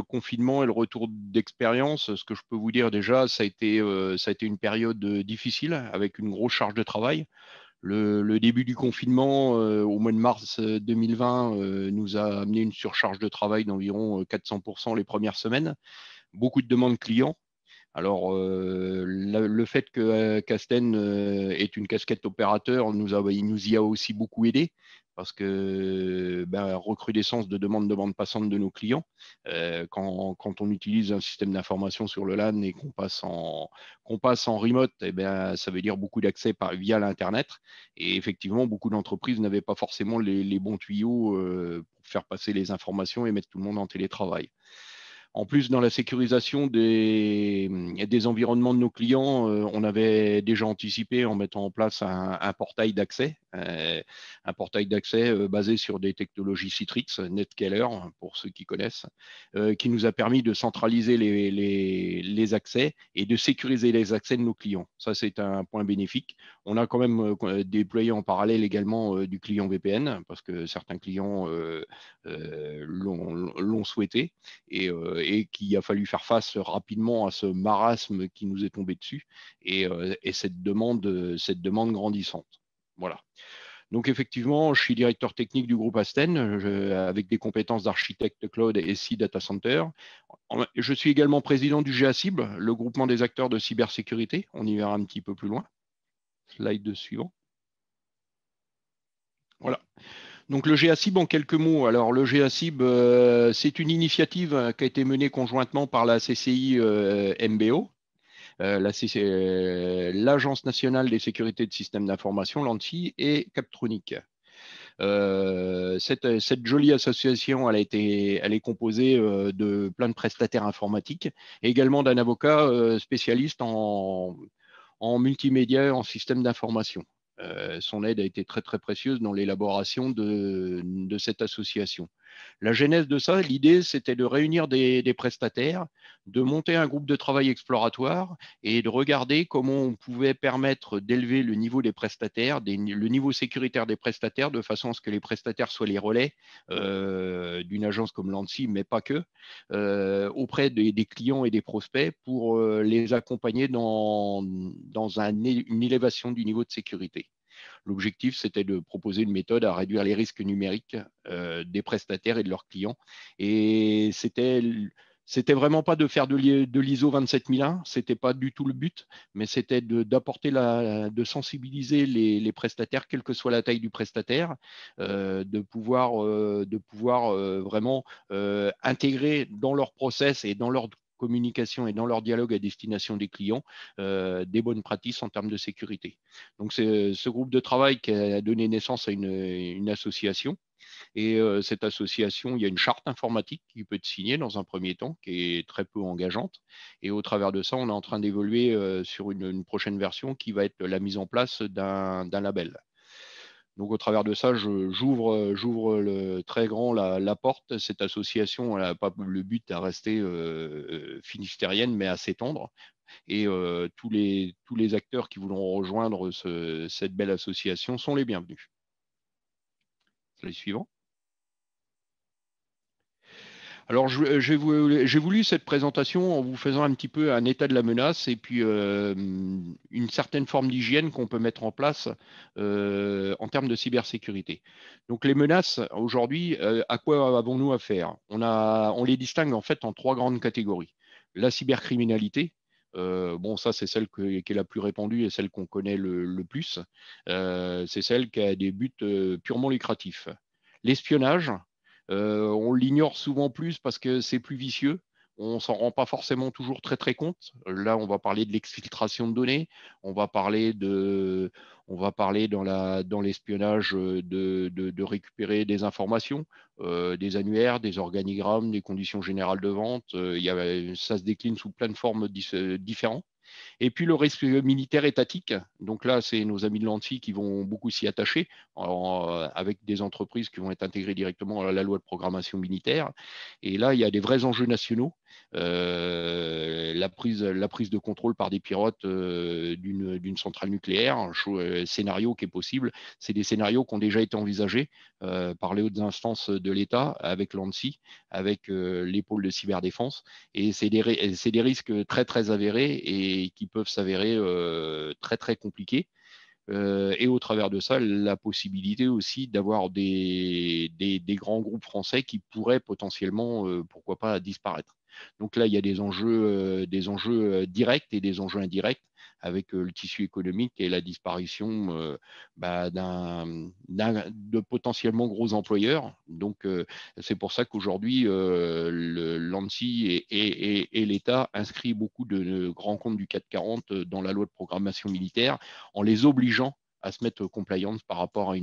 confinement et le retour d'expérience, ce que je peux vous dire déjà, ça a été une période difficile avec une grosse charge de travail. Le début du confinement, au mois de mars 2020, nous a amené une surcharge de travail d'environ 400% les premières semaines. Beaucoup de demandes clients. Alors, le fait que Casten ait une casquette opérateur, il nous y a aussi beaucoup aidé, parce que recrudescence de demandes de bande passante de nos clients. Quand on utilise un système d'information sur le LAN et qu'on passe en remote, ça veut dire beaucoup d'accès via l'Internet. Et effectivement, beaucoup d'entreprises n'avaient pas forcément les bons tuyaux pour faire passer les informations et mettre tout le monde en télétravail. En plus, dans la sécurisation des environnements de nos clients, on avait déjà anticipé en mettant en place un portail d'accès, basé sur des technologies Citrix, NetScaler, pour ceux qui connaissent, qui nous a permis de centraliser les accès et de sécuriser les accès de nos clients. Ça, c'est un point bénéfique. On a quand même déployé en parallèle également du client VPN, parce que certains clients l'ont souhaité. Et qu'il a fallu faire face rapidement à ce marasme qui nous est tombé dessus et cette demande grandissante. Voilà. Donc effectivement, je suis directeur technique du groupe Asten avec des compétences d'architecte cloud et SI data center. Je suis également président du GACIB, le groupement des acteurs de cybersécurité. On y verra un petit peu plus loin. Slide suivant. Voilà. Donc le GACIB en quelques mots. Alors le GACIB, c'est une initiative qui a été menée conjointement par la CCI MBO, l'Agence nationale des sécurités de systèmes d'information, l'ANSSI, et Captronic. Cette jolie association, elle est composée de plein de prestataires informatiques et également d'un avocat spécialiste en multimédia, en système d'information. Son aide a été très très précieuse dans l'élaboration de cette association. La genèse de ça, l'idée, c'était de réunir des prestataires, de monter un groupe de travail exploratoire et de regarder comment on pouvait permettre d'élever le niveau des prestataires, le niveau sécuritaire des prestataires, de façon à ce que les prestataires soient les relais d'une agence comme l'ANSSI, mais pas que, auprès des clients et des prospects pour les accompagner dans une élévation du niveau de sécurité. L'objectif, c'était de proposer une méthode à réduire les risques numériques des prestataires et de leurs clients. Et c'était vraiment pas de faire de l'ISO 27001, c'était pas du tout le but, mais c'était de sensibiliser les prestataires, quelle que soit la taille du prestataire, de pouvoir vraiment intégrer dans leur process et dans leur communication et dans leur dialogue à destination des clients, des bonnes pratiques en termes de sécurité. Donc, c'est ce groupe de travail qui a donné naissance à une association. Et cette association, il y a une charte informatique qui peut être signée dans un premier temps, qui est très peu engageante. Et au travers de ça, on est en train d'évoluer sur une prochaine version qui va être la mise en place d'un label. Donc, au travers de ça, j'ouvre très grand la porte. Cette association, elle n'a pas le but à rester finistérienne, mais à s'étendre. Et tous les acteurs qui voudront rejoindre cette belle association sont les bienvenus. Slide suivant. Alors, j'ai voulu cette présentation en vous faisant un petit peu un état de la menace et puis une certaine forme d'hygiène qu'on peut mettre en place en termes de cybersécurité. Donc, les menaces, aujourd'hui, à quoi avons-nous affaire? On les distingue en fait en 3 grandes catégories. La cybercriminalité, bon, ça, c'est celle qui est la plus répandue et celle qu'on connaît le plus. C'est celle qui a des buts purement lucratifs. L'espionnage, on l'ignore souvent plus parce que c'est plus vicieux. On s'en rend pas forcément toujours très très compte. Là, on va parler de l'exfiltration de données. On va parler dans l'espionnage de récupérer des informations, des annuaires, des organigrammes, des conditions générales de vente. Ça se décline sous plein de formes différentes. Et puis le risque militaire étatique, donc là, c'est nos amis de l'ANSSI qui vont beaucoup s'y attacher, avec des entreprises qui vont être intégrées directement à la loi de programmation militaire. Et là, il y a des vrais enjeux nationaux. La prise de contrôle par des pirates d'une centrale nucléaire, un scénario qui est possible. C'est des scénarios qui ont déjà été envisagés par les hautes instances de l'État, avec l'ANSSI, avec les pôles de cyberdéfense. Et c'est des risques très, très avérés et qui peuvent s'avérer très, très compliqués. Et au travers de ça, la possibilité aussi d'avoir des grands groupes français qui pourraient potentiellement, pourquoi pas, disparaître. Donc là, il y a des enjeux directs et des enjeux indirects avec le tissu économique et la disparition de potentiellement gros employeurs. Donc, c'est pour ça qu'aujourd'hui, l'ANSSI et l'État inscrit beaucoup de grands comptes du CAC 40 dans la loi de programmation militaire en les obligeant à se mettre compliance par rapport à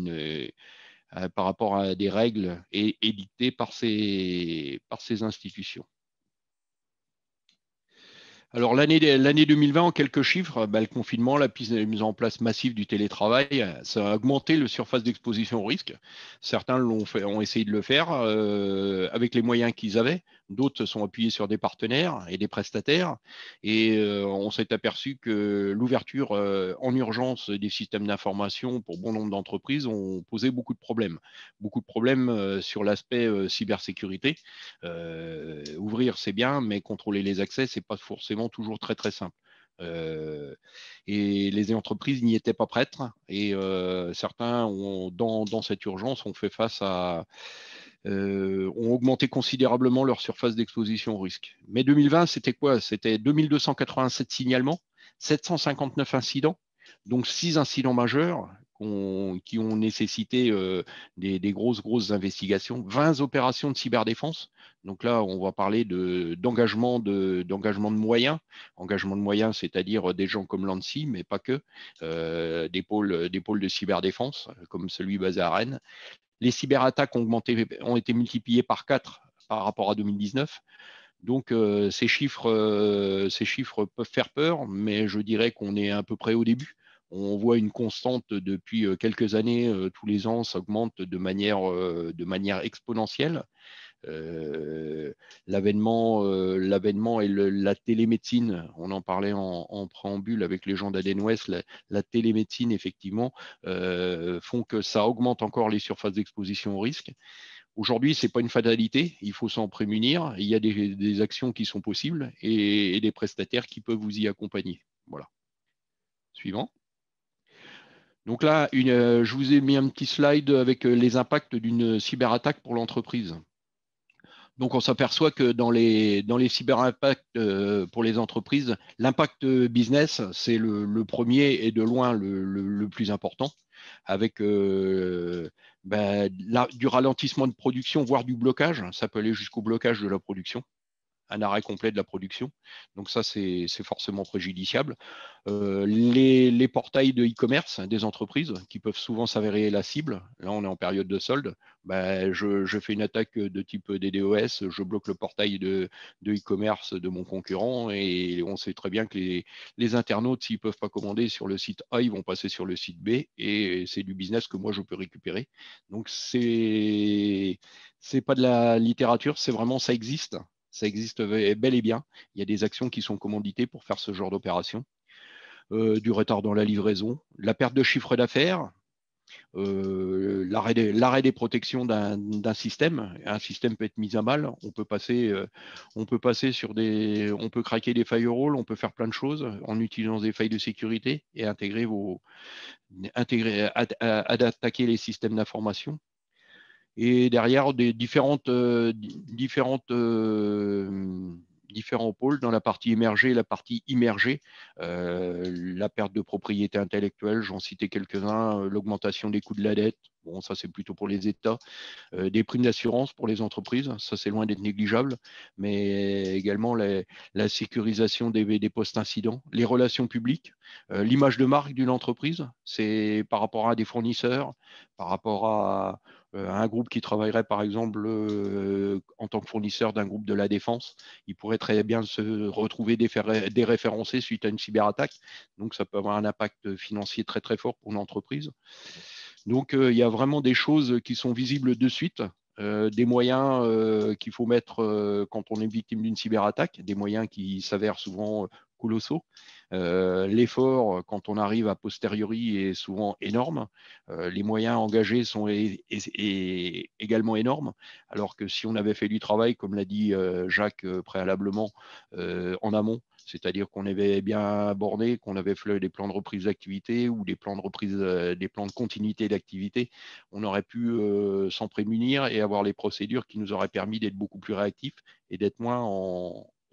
des règles édictées par ces institutions. Alors l'année 2020, en quelques chiffres, le confinement, la mise en place massive du télétravail, ça a augmenté le surface d'exposition au risque. Certains ont essayé de le faire avec les moyens qu'ils avaient. D'autres sont appuyés sur des partenaires et des prestataires. Et on s'est aperçu que l'ouverture en urgence des systèmes d'information pour bon nombre d'entreprises ont posé beaucoup de problèmes. Beaucoup de problèmes sur l'aspect cybersécurité. Ouvrir, c'est bien, mais contrôler les accès, c'est pas forcément toujours très très simple. Et les entreprises n'y étaient pas prêtes et certains dans cette urgence ont fait face ont augmenté considérablement leur surface d'exposition au risque. Mais 2020, c'était quoi? C'était 2287 signalements, 759 incidents, donc 6 incidents majeurs qui ont nécessité des grosses investigations, 20 opérations de cyberdéfense. Donc là, on va parler d'engagement de moyens. Engagement de moyens, c'est-à-dire des gens comme l'ANSSI, mais pas que, des pôles de cyberdéfense, comme celui basé à Rennes. Les cyberattaques ont été multipliées par 4 par rapport à 2019. Donc, ces chiffres peuvent faire peur, mais je dirais qu'on est à peu près au début. On voit une constante depuis quelques années, tous les ans, ça augmente de manière exponentielle. L'avènement et la télémédecine, on en parlait en préambule avec les gens d'Aden West, la télémédecine, effectivement, font que ça augmente encore les surfaces d'exposition au risque. Aujourd'hui, ce n'est pas une fatalité, il faut s'en prémunir. Il y a des actions qui sont possibles et des prestataires qui peuvent vous y accompagner. Voilà. Suivant. Donc là, je vous ai mis un petit slide avec les impacts d'une cyberattaque pour l'entreprise. Donc, on s'aperçoit que dans les cyberimpacts pour les entreprises, l'impact business, c'est le premier et de loin le plus important, avec du ralentissement de production, voire du blocage. Ça peut aller jusqu'au blocage de la production, un arrêt complet de la production. Donc ça, c'est forcément préjudiciable. Les portails de e-commerce des entreprises qui peuvent souvent s'avérer la cible. Là, on est en période de solde. Je fais une attaque de type DDoS, je bloque le portail de e-commerce de mon concurrent et on sait très bien que les internautes, s'ils ne peuvent pas commander sur le site A, ils vont passer sur le site B et c'est du business que moi, je peux récupérer. Donc, c'est pas de la littérature, c'est vraiment, ça existe. Ça existe bel et bien. Il y a des actions qui sont commanditées pour faire ce genre d'opération. Du retard dans la livraison, la perte de chiffre d'affaires, l'arrêt des protections d'un système. Un système peut être mis à mal. On peut passer sur on peut craquer des firewalls, on peut faire plein de choses en utilisant des failles de sécurité et attaquer les systèmes d'information. Et derrière, différents pôles dans la partie émergée et la partie immergée. La perte de propriété intellectuelle, j'en citais quelques-uns, l'augmentation des coûts de la dette, bon, ça c'est plutôt pour les États, des primes d'assurance pour les entreprises, ça c'est loin d'être négligeable, mais également la sécurisation des postes incidents, les relations publiques, l'image de marque d'une entreprise, c'est par rapport à des fournisseurs, par rapport à un groupe qui travaillerait par exemple en tant que fournisseur d'un groupe de la défense, il pourrait très bien se retrouver déréférencé suite à une cyberattaque. Donc ça peut avoir un impact financier très très fort pour l'entreprise. Donc il y a vraiment des choses qui sont visibles de suite, des moyens qu'il faut mettre quand on est victime d'une cyberattaque, des moyens qui s'avèrent souvent colossaux. L'effort, quand on arrive à posteriori, est souvent énorme. Les moyens engagés sont également énormes, alors que si on avait fait du travail, comme l'a dit Jacques préalablement, en amont, c'est-à-dire qu'on avait bien borné, qu'on avait fait des plans de reprise d'activité ou des plans de continuité d'activité, on aurait pu s'en prémunir et avoir les procédures qui nous auraient permis d'être beaucoup plus réactifs et d'être moins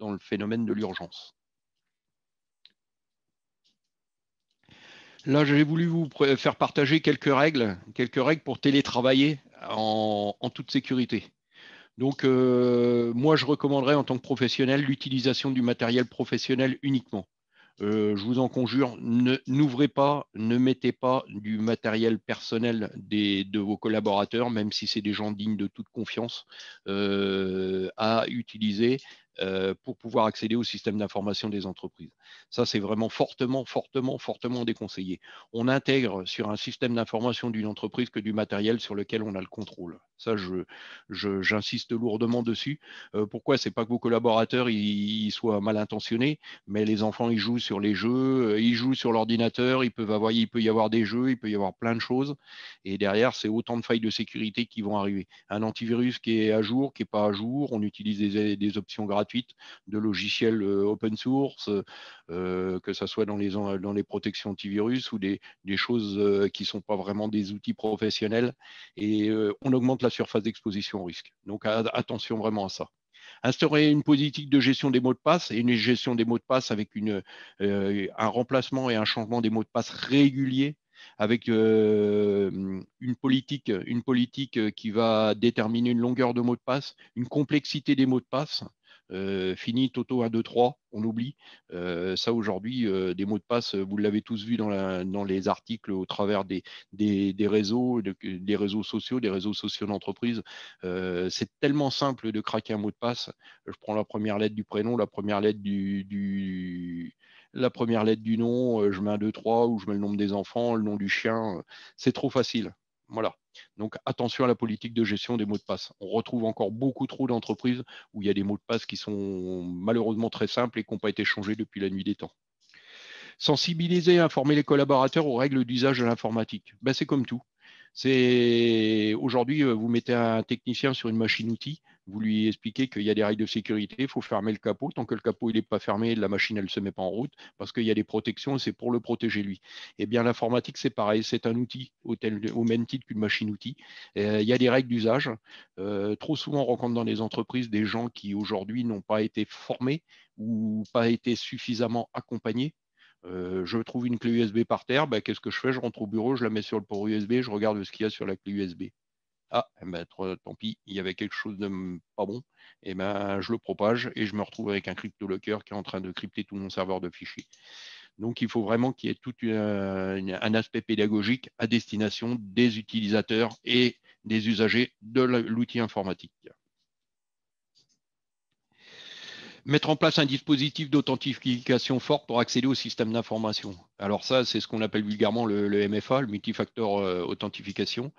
dans le phénomène de l'urgence. Là, j'ai voulu vous faire partager quelques règles pour télétravailler en toute sécurité. Donc, moi, je recommanderais en tant que professionnel l'utilisation du matériel professionnel uniquement. Je vous en conjure, n'ouvrez pas, ne mettez pas du matériel personnel de vos collaborateurs, même si c'est des gens dignes de toute confiance, à utiliser pour pouvoir accéder au système d'information des entreprises. Ça, c'est vraiment fortement, fortement, fortement déconseillé. On intègre sur un système d'information d'une entreprise que du matériel sur lequel on a le contrôle. Ça, j'insiste lourdement dessus. Pourquoi? C'est pas que vos collaborateurs ils soient mal intentionnés, mais les enfants, ils jouent sur les jeux, ils jouent sur l'ordinateur, il peut y avoir des jeux, il peut y avoir plein de choses. Et derrière, c'est autant de failles de sécurité qui vont arriver. Un antivirus qui est à jour, qui n'est pas à jour, on utilise des options gratuites, de logiciels open source, que ce soit dans les protections antivirus ou des choses qui ne sont pas vraiment des outils professionnels. Et on augmente la surface d'exposition au risque. Donc attention vraiment à ça. Instaurer une politique de gestion des mots de passe et une gestion des mots de passe avec un remplacement et un changement des mots de passe réguliers, avec une politique qui va déterminer une longueur de mots de passe, une complexité des mots de passe. Fini Toto 1, 2, 3, on oublie. Ça aujourd'hui, des mots de passe, vous l'avez tous vu dans les articles au travers des réseaux, des réseaux sociaux d'entreprise. C'est tellement simple de craquer un mot de passe. Je prends la première lettre du prénom, la première lettre du nom, je mets un 2, 3 ou je mets le nom des enfants, le nom du chien. C'est trop facile. Voilà. Donc, attention à la politique de gestion des mots de passe. On retrouve encore beaucoup trop d'entreprises où il y a des mots de passe qui sont malheureusement très simples et qui n'ont pas été changés depuis la nuit des temps. Sensibiliser et informer les collaborateurs aux règles d'usage de l'informatique. Ben, c'est comme tout. Aujourd'hui, vous mettez un technicien sur une machine-outil, vous lui expliquez qu'il y a des règles de sécurité, il faut fermer le capot. Tant que le capot n'est pas fermé, la machine elle ne se met pas en route parce qu'il y a des protections et c'est pour le protéger lui. Eh bien, l'informatique, c'est pareil, c'est un outil au même titre qu'une machine-outil. Il y a des règles d'usage. Trop souvent, on rencontre dans les entreprises des gens qui aujourd'hui n'ont pas été formés ou pas été suffisamment accompagnés. Je trouve une clé USB par terre, ben, qu'est-ce que je fais? Je rentre au bureau, je la mets sur le port USB, je regarde ce qu'il y a sur la clé USB. Ah, ben, tant pis, il y avait quelque chose de pas bon, et ben, je le propage et je me retrouve avec un crypto-locker qui est en train de crypter tout mon serveur de fichiers. Donc, il faut vraiment qu'il y ait tout un aspect pédagogique à destination des utilisateurs et des usagers de l'outil informatique. Mettre en place un dispositif d'authentification forte pour accéder au système d'information. Alors ça, c'est ce qu'on appelle vulgairement le MFA, le multifactor authentification.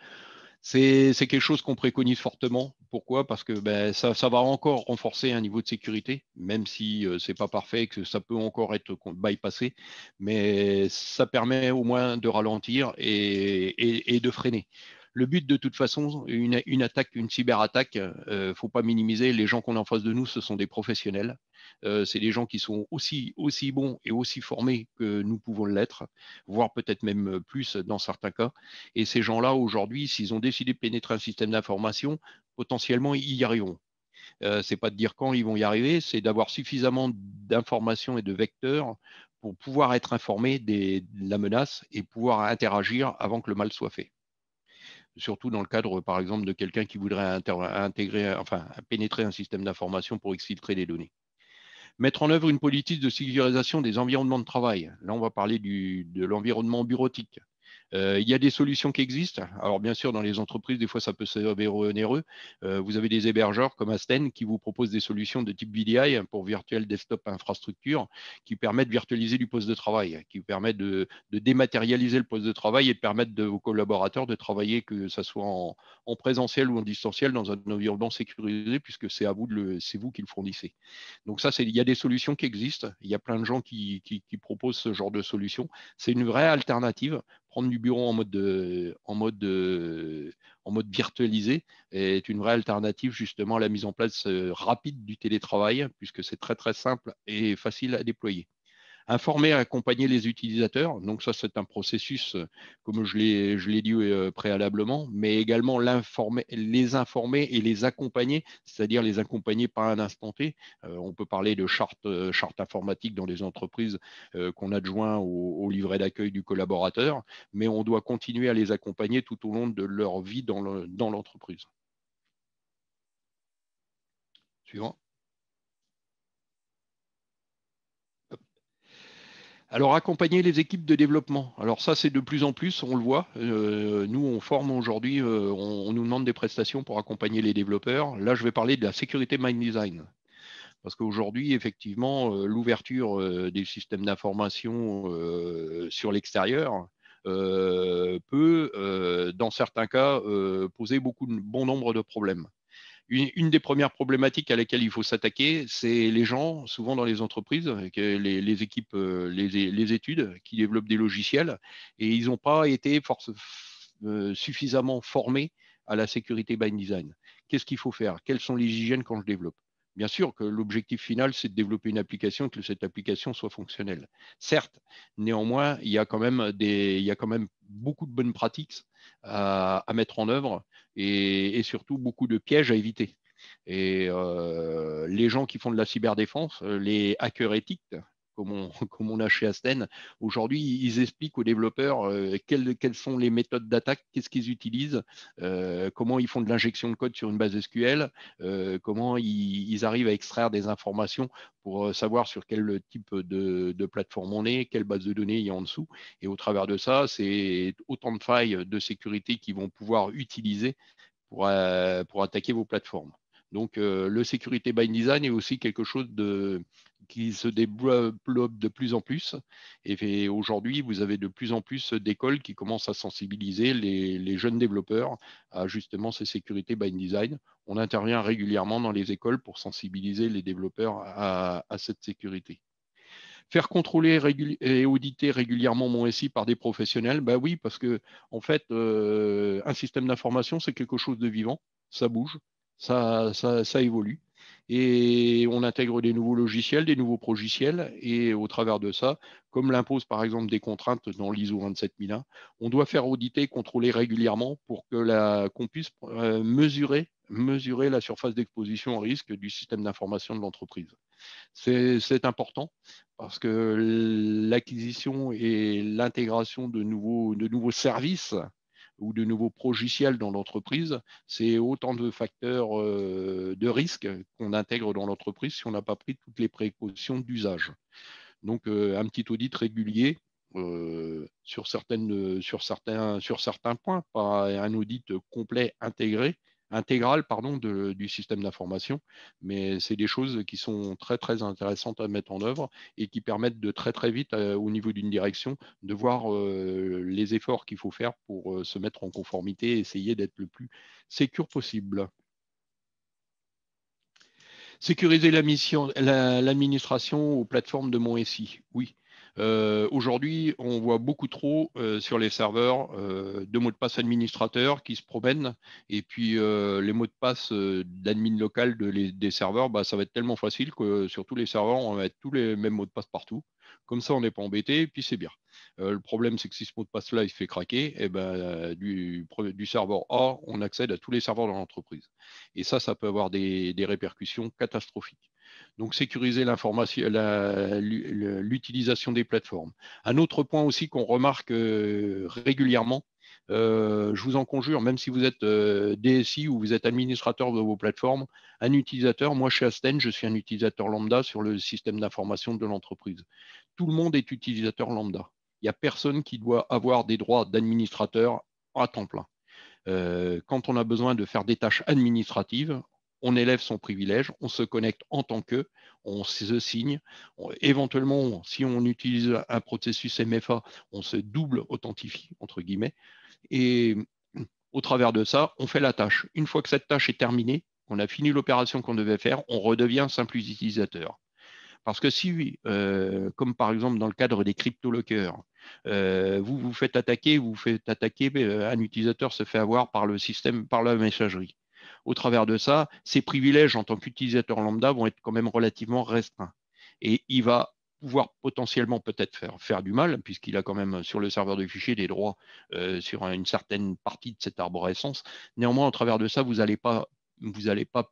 C'est quelque chose qu'on préconise fortement Pourquoi? Parce que ça va encore renforcer un niveau de sécurité, même si ce n'est pas parfait, que ça peut encore être bypassé, mais ça permet au moins de ralentir et de freiner. Le but, de toute façon, une attaque, une cyberattaque, ne faut pas minimiser. Les gens qu'on a en face de nous, ce sont des professionnels. C'est des gens qui sont aussi bons et aussi formés que nous pouvons l'être, voire peut-être même plus dans certains cas. Et ces gens-là, aujourd'hui, s'ils ont décidé de pénétrer un système d'information, potentiellement, ils y arriveront. C'est pas de dire quand ils vont y arriver, c'est d'avoir suffisamment d'informations et de vecteurs pour pouvoir être informés de la menace et pouvoir interagir avant que le mal soit fait. Surtout dans le cadre, par exemple, de quelqu'un qui voudrait pénétrer un système d'information pour exfiltrer des données. Mettre en œuvre une politique de sécurisation des environnements de travail. Là, on va parler de l'environnement bureautique. Il y a des solutions qui existent. Alors, bien sûr, dans les entreprises, des fois, ça peut s'avérer onéreux. Vous avez des hébergeurs comme Asten qui vous proposent des solutions de type VDI pour Virtual Desktop Infrastructure qui permettent de virtualiser du poste de travail, qui permettent de dématérialiser le poste de travail et de permettre vos collaborateurs de travailler, que ce soit en présentiel ou en distanciel, dans un environnement sécurisé, puisque c'est vous qui le fournissez. Donc ça, il y a des solutions qui existent. Il y a plein de gens qui proposent ce genre de solutions. C'est une vraie alternative. Prendre du bureau en mode virtualisé est une vraie alternative justement à la mise en place rapide du télétravail, puisque c'est très très simple et facile à déployer. Informer et accompagner les utilisateurs, donc ça c'est un processus, comme je l'ai dit préalablement, mais également les informer et les accompagner, c'est-à-dire les accompagner par un instant T. On peut parler de charte informatique dans les entreprises qu'on adjoint au livret d'accueil du collaborateur, mais on doit continuer à les accompagner tout au long de leur vie dans l'entreprise. Suivant. Alors, accompagner les équipes de développement. Alors ça, c'est de plus en plus, on le voit. Nous, on forme aujourd'hui, on nous demande des prestations pour accompagner les développeurs. Là, je vais parler de la sécurité by design. Parce qu'aujourd'hui, effectivement, l'ouverture des systèmes d'information sur l'extérieur peut, dans certains cas, poser bon nombre de problèmes. Une des premières problématiques à laquelle il faut s'attaquer, c'est les gens, souvent dans les entreprises, les équipes, les études qui développent des logiciels, et ils n'ont pas été suffisamment formés à la sécurité by design. Qu'est-ce qu'il faut faire? Quelles sont les hygiènes quand je développe? Bien sûr que l'objectif final, c'est de développer une application et que cette application soit fonctionnelle. Certes, néanmoins, il y a quand même beaucoup de bonnes pratiques à mettre en œuvre et surtout beaucoup de pièges à éviter. Et les gens qui font de la cyberdéfense, les hackers éthiques, comme on a chez Asten, aujourd'hui, ils expliquent aux développeurs quelles sont les méthodes d'attaque, qu'est-ce qu'ils utilisent, comment ils font de l'injection de code sur une base SQL, comment ils arrivent à extraire des informations pour savoir sur quel type de plateforme on est, quelle base de données il y a en dessous. Et au travers de ça, c'est autant de failles de sécurité qu'ils vont pouvoir utiliser pour attaquer vos plateformes. Donc, le sécurité by design est aussi quelque chose qui se développe de plus en plus. Et aujourd'hui, vous avez de plus en plus d'écoles qui commencent à sensibiliser les jeunes développeurs à justement ces sécurités by design. On intervient régulièrement dans les écoles pour sensibiliser les développeurs à cette sécurité. Faire contrôler et auditer régulièrement mon SI par des professionnels, bah oui, parce que en fait, un système d'information, c'est quelque chose de vivant, ça bouge, ça évolue. Et on intègre des nouveaux logiciels, des nouveaux progiciels, et au travers de ça, comme l'impose par exemple des contraintes dans l'ISO 27001, on doit faire auditer et contrôler régulièrement pour qu'on puisse mesurer la surface d'exposition au risque du système d'information de l'entreprise. C'est important parce que l'acquisition et l'intégration de nouveaux services ou de nouveaux progiciels dans l'entreprise, c'est autant de facteurs de risque qu'on intègre dans l'entreprise si on n'a pas pris toutes les précautions d'usage. Donc, un petit audit régulier sur certains points, pas un audit complet intégral du système d'information, mais c'est des choses qui sont très très intéressantes à mettre en œuvre et qui permettent de très très vite au niveau d'une direction de voir les efforts qu'il faut faire pour se mettre en conformité et essayer d'être le plus sécure possible. Sécuriser l'administration aux plateformes de mon SI, oui. Aujourd'hui, on voit beaucoup trop sur les serveurs de mots de passe administrateurs qui se promènent et puis les mots de passe d'admin local des serveurs, bah, ça va être tellement facile que sur tous les serveurs, on va mettre tous les mêmes mots de passe partout. Comme ça, on n'est pas embêté et puis c'est bien. Le problème, c'est que si ce mot de passe-là, il se fait craquer, et ben, du serveur A, on accède à tous les serveurs de l'entreprise. Et ça peut avoir des répercussions catastrophiques. Donc, sécuriser l'information, l'utilisation des plateformes. Un autre point aussi qu'on remarque régulièrement, je vous en conjure, même si vous êtes DSI ou vous êtes administrateur de vos plateformes, un utilisateur, moi chez Asten, je suis un utilisateur lambda sur le système d'information de l'entreprise. Tout le monde est utilisateur lambda. Il n'y a personne qui doit avoir des droits d'administrateur à temps plein. Quand on a besoin de faire des tâches administratives, on élève son privilège, on se connecte en tant que, on se signe. Éventuellement, si on utilise un processus MFA, on se double authentifie, entre guillemets. Et au travers de ça, on fait la tâche. Une fois que cette tâche est terminée, qu'on a fini l'opération qu'on devait faire, on redevient simple utilisateur. Parce que si, comme par exemple dans le cadre des crypto-lockers, vous vous faites attaquer, un utilisateur se fait avoir par le système, par la messagerie. Au travers de ça, ses privilèges en tant qu'utilisateur lambda vont être quand même relativement restreints. Et il va pouvoir potentiellement peut-être faire du mal, puisqu'il a quand même sur le serveur de fichiers des droits sur une certaine partie de cette arborescence. Néanmoins, au travers de ça, vous n'allez pas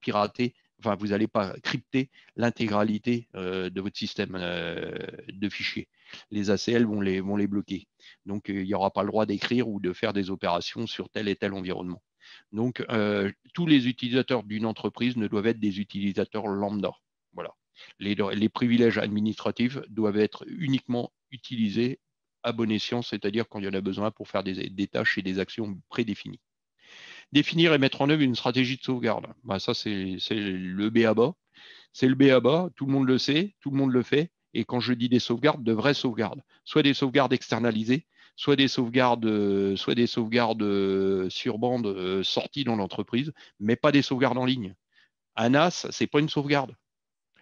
pirater, enfin, vous n'allez pas crypter l'intégralité de votre système de fichiers. Les ACL vont les bloquer. Donc, il n'y aura pas le droit d'écrire ou de faire des opérations sur tel et tel environnement. Donc, tous les utilisateurs d'une entreprise ne doivent être des utilisateurs lambda. Voilà. Les privilèges administratifs doivent être uniquement utilisés à bon escient, c'est-à-dire quand il y en a besoin pour faire des tâches et des actions prédéfinies. Définir et mettre en œuvre une stratégie de sauvegarde. Bah, ça, c'est le B.A.-ba. C'est le B.A.-ba, tout le monde le sait, tout le monde le fait. Et quand je dis des sauvegardes, de vraies sauvegardes. Soit des sauvegardes externalisées, soit des sauvegardes sur bande sorties dans l'entreprise, mais pas des sauvegardes en ligne. Un NAS, ce n'est pas une sauvegarde.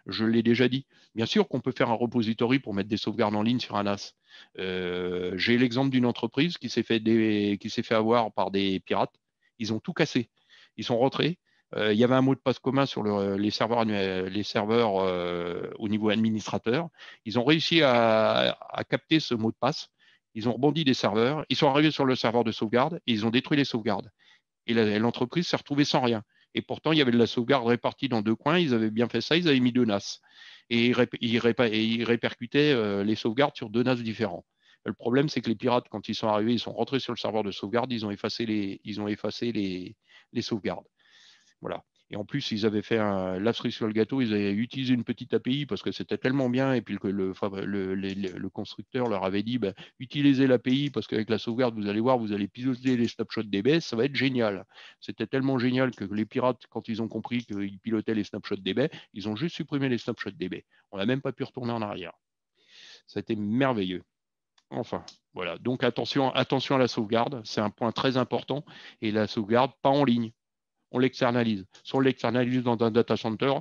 Je l'ai déjà dit. Bien sûr qu'on peut faire un repository pour mettre des sauvegardes en ligne sur un NAS. J'ai l'exemple d'une entreprise qui s'est fait avoir par des pirates. Ils ont tout cassé. Ils sont rentrés. Il y avait un mot de passe commun sur les serveurs au niveau administrateur. Ils ont réussi à capter ce mot de passe. Ils ont rebondi des serveurs. Ils sont arrivés sur le serveur de sauvegarde et ils ont détruit les sauvegardes. Et l'entreprise s'est retrouvée sans rien. Et pourtant, il y avait de la sauvegarde répartie dans 2 coins. Ils avaient bien fait ça. Ils avaient mis 2 NAS. Et ils répercutaient les sauvegardes sur 2 NAS différents. Le problème, c'est que les pirates, quand ils sont arrivés, ils sont rentrés sur le serveur de sauvegarde. Ils ont effacé les sauvegardes. Voilà. Et en plus, ils avaient fait la cerise sur le gâteau, ils avaient utilisé une petite API parce que c'était tellement bien. Et puis le constructeur leur avait dit, utilisez l'API parce qu'avec la sauvegarde, vous allez voir, vous allez piloter les snapshots DB, ça va être génial. C'était tellement génial que les pirates, quand ils ont compris qu'ils pilotaient les snapshots DB, ils ont juste supprimé les snapshots DB. On n'a même pas pu retourner en arrière. Ça a été merveilleux. Enfin, voilà. Donc attention à la sauvegarde, c'est un point très important. Et la sauvegarde, pas en ligne. On l'externalise. Soit on l'externalise dans un data center,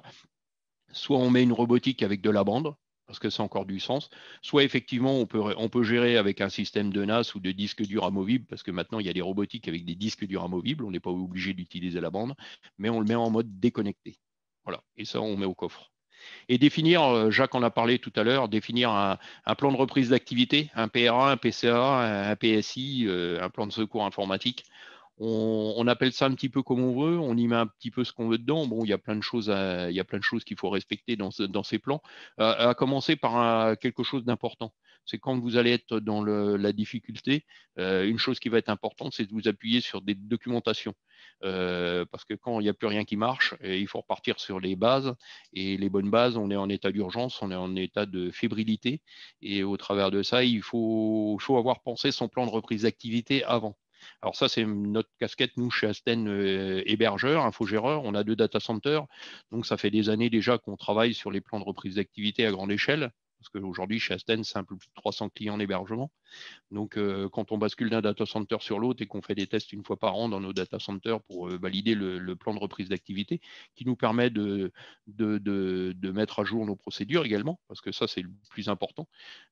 soit on met une robotique avec de la bande, parce que c'est encore du sens, soit effectivement on peut gérer avec un système de NAS ou de disque dur amovible, parce que maintenant il y a des robotiques avec des disques durs amovibles, on n'est pas obligé d'utiliser la bande, mais on le met en mode déconnecté. Voilà, et ça on met au coffre. Et définir, Jacques en a parlé tout à l'heure, définir un plan de reprise d'activité, un PRA, un PCA, un PSI, un plan de secours informatique. On appelle ça un petit peu comme on veut, on y met un petit peu ce qu'on veut dedans. Bon, il y a plein de choses qu'il faut respecter dans ces plans, à commencer par quelque chose d'important. C'est quand vous allez être dans la difficulté, une chose qui va être importante, c'est de vous appuyer sur des documentations. Parce que quand il n'y a plus rien qui marche, il faut repartir sur les bases. Et les bonnes bases, on est en état d'urgence, on est en état de fébrilité. Et au travers de ça, il faut avoir pensé son plan de reprise d'activité avant. Alors ça, c'est notre casquette, nous, chez Asten, hébergeur, infogéreur. On a 2 data centers. Donc, ça fait des années déjà qu'on travaille sur les plans de reprise d'activité à grande échelle. Parce qu'aujourd'hui, chez Asten, c'est un peu plus de 300 clients d'hébergement. Donc, quand on bascule d'un data center sur l'autre et qu'on fait des tests une fois par an dans nos data centers pour valider le plan de reprise d'activité, qui nous permet de mettre à jour nos procédures également, parce que ça, c'est le plus important.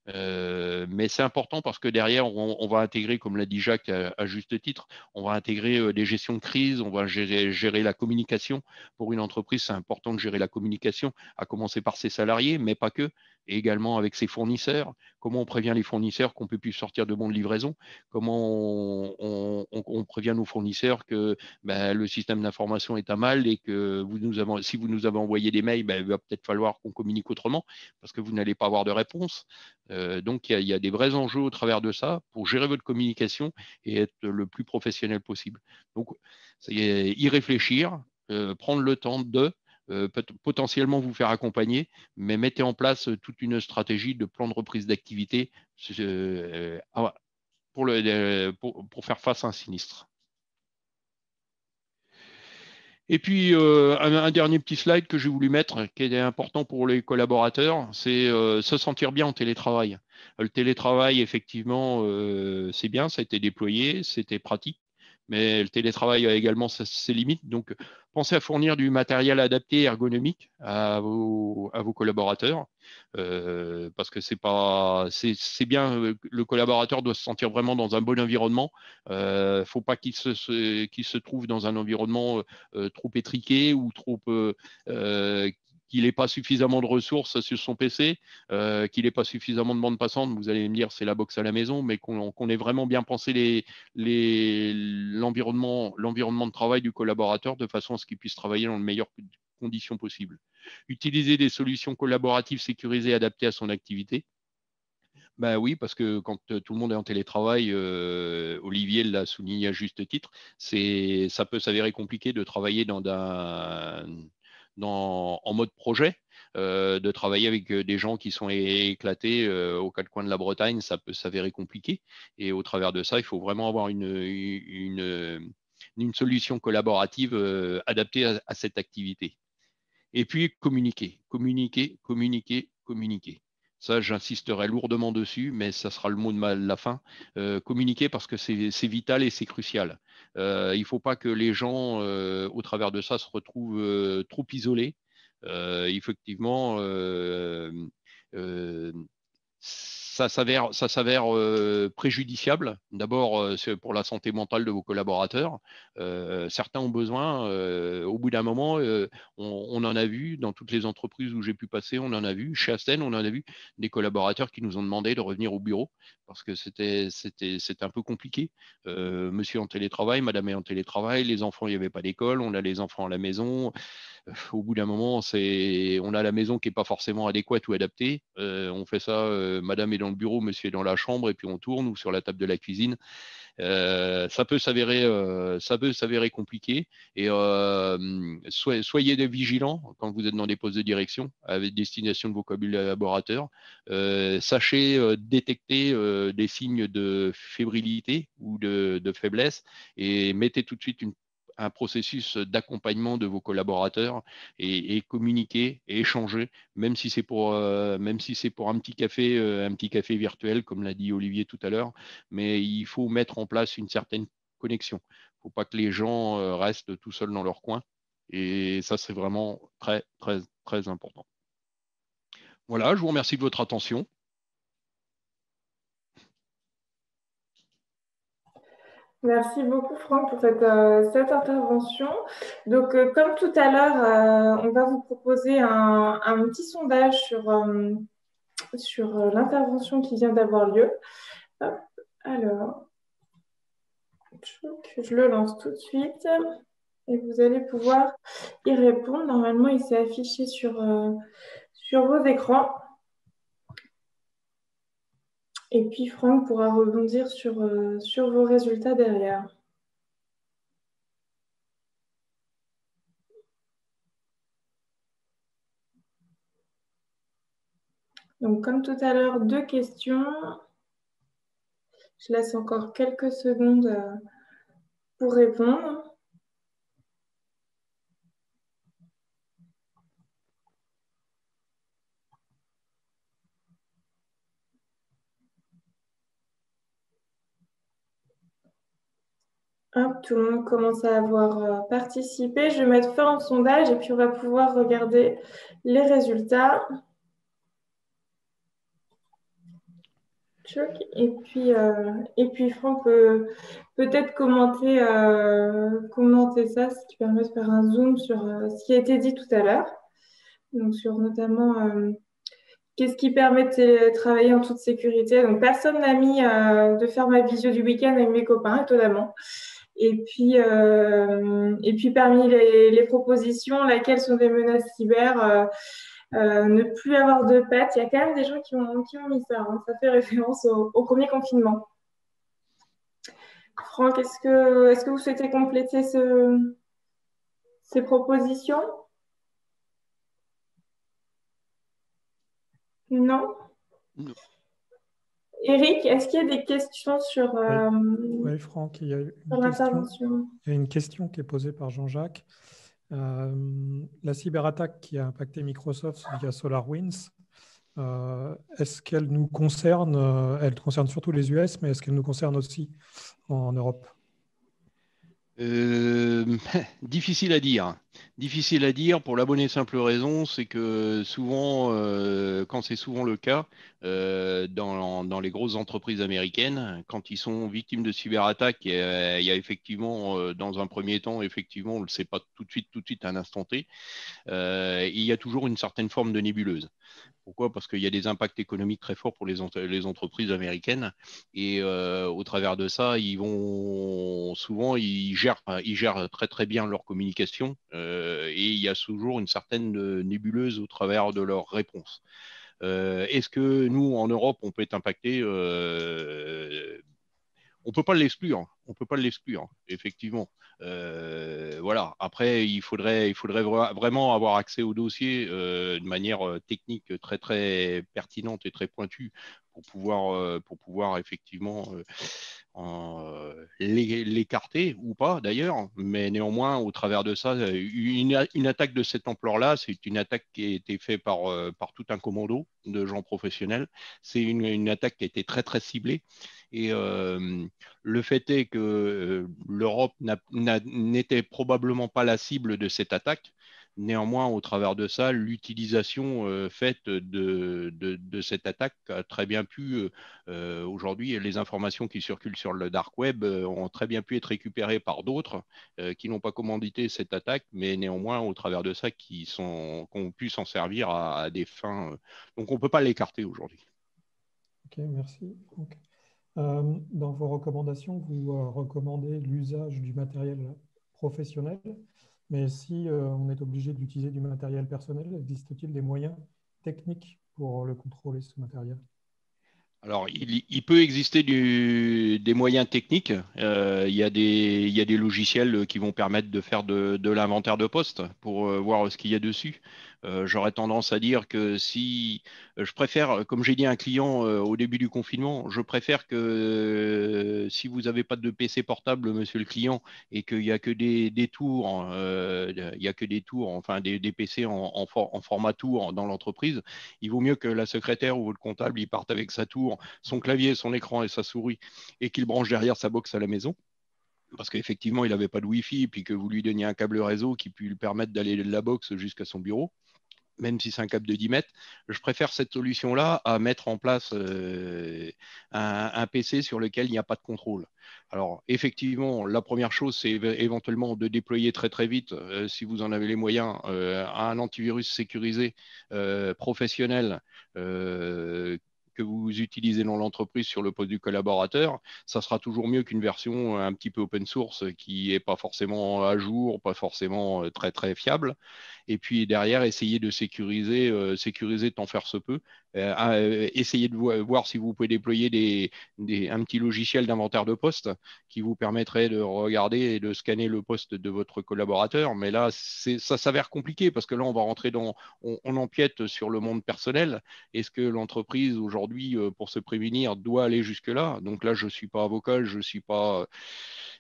Mais c'est important parce que derrière, on va intégrer, comme l'a dit Jacques à juste titre, on va intégrer des gestions de crise, on va gérer la communication. Pour une entreprise, c'est important de gérer la communication, à commencer par ses salariés, mais pas que, et également avec ses fournisseurs. Comment on prévient les fournisseurs qu'on ne peut plus sortir de bons de livraison? Comment on prévient nos fournisseurs que le système d'information est à mal et que si vous nous avez envoyé des mails, il va peut-être falloir qu'on communique autrement parce que vous n'allez pas avoir de réponse. Donc, il y a des vrais enjeux au travers de ça pour gérer votre communication et être le plus professionnel possible. Donc, y réfléchir, prendre le temps potentiellement vous faire accompagner, mais mettez en place toute une stratégie de plan de reprise d'activité pour faire face à un sinistre. Et puis, un dernier petit slide que j'ai voulu mettre, qui est important pour les collaborateurs, c'est se sentir bien en télétravail. Le télétravail, effectivement, c'est bien, ça a été déployé, c'était pratique, mais le télétravail a également ses limites. Donc, pensez à fournir du matériel adapté et ergonomique à vos collaborateurs, parce que c'est bien, le collaborateur doit se sentir vraiment dans un bon environnement. Faut pas qu'il se trouve dans un environnement trop étriqué ou qu'il n'ait pas suffisamment de ressources sur son PC, qu'il n'ait pas suffisamment de bande passante. Vous allez me dire, c'est la box à la maison, mais qu'on ait vraiment bien pensé l'environnement de travail du collaborateur de façon à ce qu'il puisse travailler dans les meilleures conditions possibles. Utiliser des solutions collaboratives sécurisées adaptées à son activité. Ben oui, parce que quand tout le monde est en télétravail, Olivier l'a souligné à juste titre, ça peut s'avérer compliqué de travailler en mode projet, de travailler avec des gens qui sont éclatés aux quatre coins de la Bretagne, ça peut s'avérer compliqué. Et au travers de ça, il faut vraiment avoir une solution collaborative adaptée à cette activité. Et puis communiquer, communiquer, communiquer, communiquer. Ça, j'insisterai lourdement dessus, mais ça sera le mot de la fin. Communiquer parce que c'est vital et c'est crucial. Il ne faut pas que les gens, au travers de ça, se retrouvent trop isolés. Effectivement, ça s'avère préjudiciable. D'abord, c'est pour la santé mentale de vos collaborateurs. Certains ont besoin, au bout d'un moment, on en a vu dans toutes les entreprises où j'ai pu passer, on en a vu. Chez Asten, on en a vu des collaborateurs qui nous ont demandé de revenir au bureau parce que c'était un peu compliqué. Monsieur en télétravail, madame est en télétravail, les enfants, il n'y avait pas d'école, on a les enfants à la maison. Au bout d'un moment, on a la maison qui n'est pas forcément adéquate ou adaptée. On fait ça, madame est dans le bureau, monsieur est dans la chambre, et puis on tourne ou sur la table de la cuisine. Ça peut s'avérer compliqué. Et soyez vigilants quand vous êtes dans des postes de direction avec destination de vos collaborateurs. Sachez détecter des signes de fébrilité ou de faiblesse et mettez tout de suite un processus d'accompagnement de vos collaborateurs et communiquer et échanger, même si c'est pour un petit café virtuel, comme l'a dit Olivier tout à l'heure, mais il faut mettre en place une certaine connexion. Il ne faut pas que les gens restent tout seuls dans leur coin. Et ça, c'est vraiment très, très, très important. Voilà, je vous remercie de votre attention. Merci beaucoup, Franck, pour cette intervention. Donc, comme tout à l'heure, on va vous proposer un petit sondage sur l'intervention qui vient d'avoir lieu. Hop, alors, je le lance tout de suite et vous allez pouvoir y répondre. Normalement, il s'est affiché sur vos écrans. Et puis, Franck pourra rebondir sur vos résultats derrière. Donc, comme tout à l'heure, 2 questions. Je laisse encore quelques secondes pour répondre. Hop, tout le monde commence à avoir participé. Je vais mettre fin au sondage et puis on va pouvoir regarder les résultats. Tchouk. Et puis Franck peut peut-être commenter ça, ce qui permet de faire un zoom sur ce qui a été dit tout à l'heure. Donc sur notamment qu'est-ce qui permet de travailler en toute sécurité. Donc personne n'a mis de faire ma visio du week-end avec mes copains, étonnamment. Et puis parmi les propositions, laquelle sont des menaces cyber ne plus avoir de pets. Il y a quand même des gens qui ont mis ça. Hein. Ça fait référence au premier confinement. Franck, est-ce que vous souhaitez compléter ces propositions? Non? Non. Eric, est-ce qu'il y a des questions sur Oui, Franck, il y a l'intervention? une question qui est posée par Jean-Jacques. La cyberattaque qui a impacté Microsoft via SolarWinds, est-ce qu'elle nous concerne? Elle concerne surtout les US, mais est-ce qu'elle nous concerne aussi en Europe? Difficile à dire. Difficile à dire pour la bonne et simple raison, c'est que souvent, quand c'est souvent le cas, dans les grosses entreprises américaines, quand ils sont victimes de cyberattaques, il y a effectivement, dans un premier temps, effectivement, on ne le sait pas tout de suite, à un instant T, il y a toujours une certaine forme de nébuleuse. Pourquoi? Parce qu'il y a des impacts économiques très forts pour les entreprises américaines et au travers de ça, souvent ils gèrent très très bien leur communication et il y a toujours une certaine nébuleuse au travers de leurs réponses. Est-ce que nous, en Europe, on peut être impacté? On peut pas l'exclure. On peut pas l'exclure, effectivement. Voilà. Après, il faudrait vraiment avoir accès au dossier de manière technique très très pertinente et très pointue pour pouvoir effectivement l'écarter ou pas d'ailleurs. Mais néanmoins, au travers de ça, une attaque de cette ampleur-là, c'est une attaque qui a été faite par tout un commando de gens professionnels. C'est une attaque qui a été très très ciblée. Et le fait est que l'Europe n'était probablement pas la cible de cette attaque. Néanmoins, au travers de ça, l'utilisation faite de cette attaque a très bien pu, aujourd'hui, les informations qui circulent sur le dark web ont très bien pu être récupérées par d'autres qui n'ont pas commandité cette attaque, mais néanmoins, au travers de ça, qui ont pu s'en servir à des fins. Donc, on ne peut pas l'écarter aujourd'hui. Ok, merci. Donc, dans vos recommandations, vous recommandez l'usage du matériel professionnel, mais si on est obligé d'utiliser du matériel personnel, existe-t-il des moyens techniques pour le contrôler, ce matériel? Alors, il peut exister des moyens techniques. Il y a des logiciels qui vont permettre de faire de l'inventaire de poste pour voir ce qu'il y a dessus. J'aurais tendance à dire que si je préfère, comme j'ai dit à un client au début du confinement, je préfère que si vous n'avez pas de PC portable, monsieur le client, et qu'il n'y a que des tours, il y a que des tours, enfin des PC en format tour dans l'entreprise, il vaut mieux que la secrétaire ou le comptable il parte avec sa tour, son clavier, son écran et sa souris et qu'il branche derrière sa box à la maison. Parce qu'effectivement, il n'avait pas de Wi-Fi, puis que vous lui donniez un câble réseau qui peut lui permettre d'aller de la box jusqu'à son bureau, même si c'est un câble de 10 mètres. Je préfère cette solution-là à mettre en place un PC sur lequel il n'y a pas de contrôle. Alors, effectivement, la première chose, c'est éventuellement de déployer très très vite, si vous en avez les moyens, un antivirus sécurisé professionnel que vous utilisez dans l'entreprise sur le poste du collaborateur. Ça sera toujours mieux qu'une version un petit peu open source qui n'est pas forcément à jour, pas forcément très très fiable. Et puis derrière, essayer de sécuriser tant faire se peut. Essayez de voir si vous pouvez déployer un petit logiciel d'inventaire de poste qui vous permettrait de regarder et de scanner le poste de votre collaborateur. Mais là, ça s'avère compliqué parce que là, on va rentrer on empiète sur le monde personnel. Est-ce que l'entreprise aujourd'hui, pour se prémunir, doit aller jusque-là? Donc là, je ne suis pas avocat, je ne suis pas.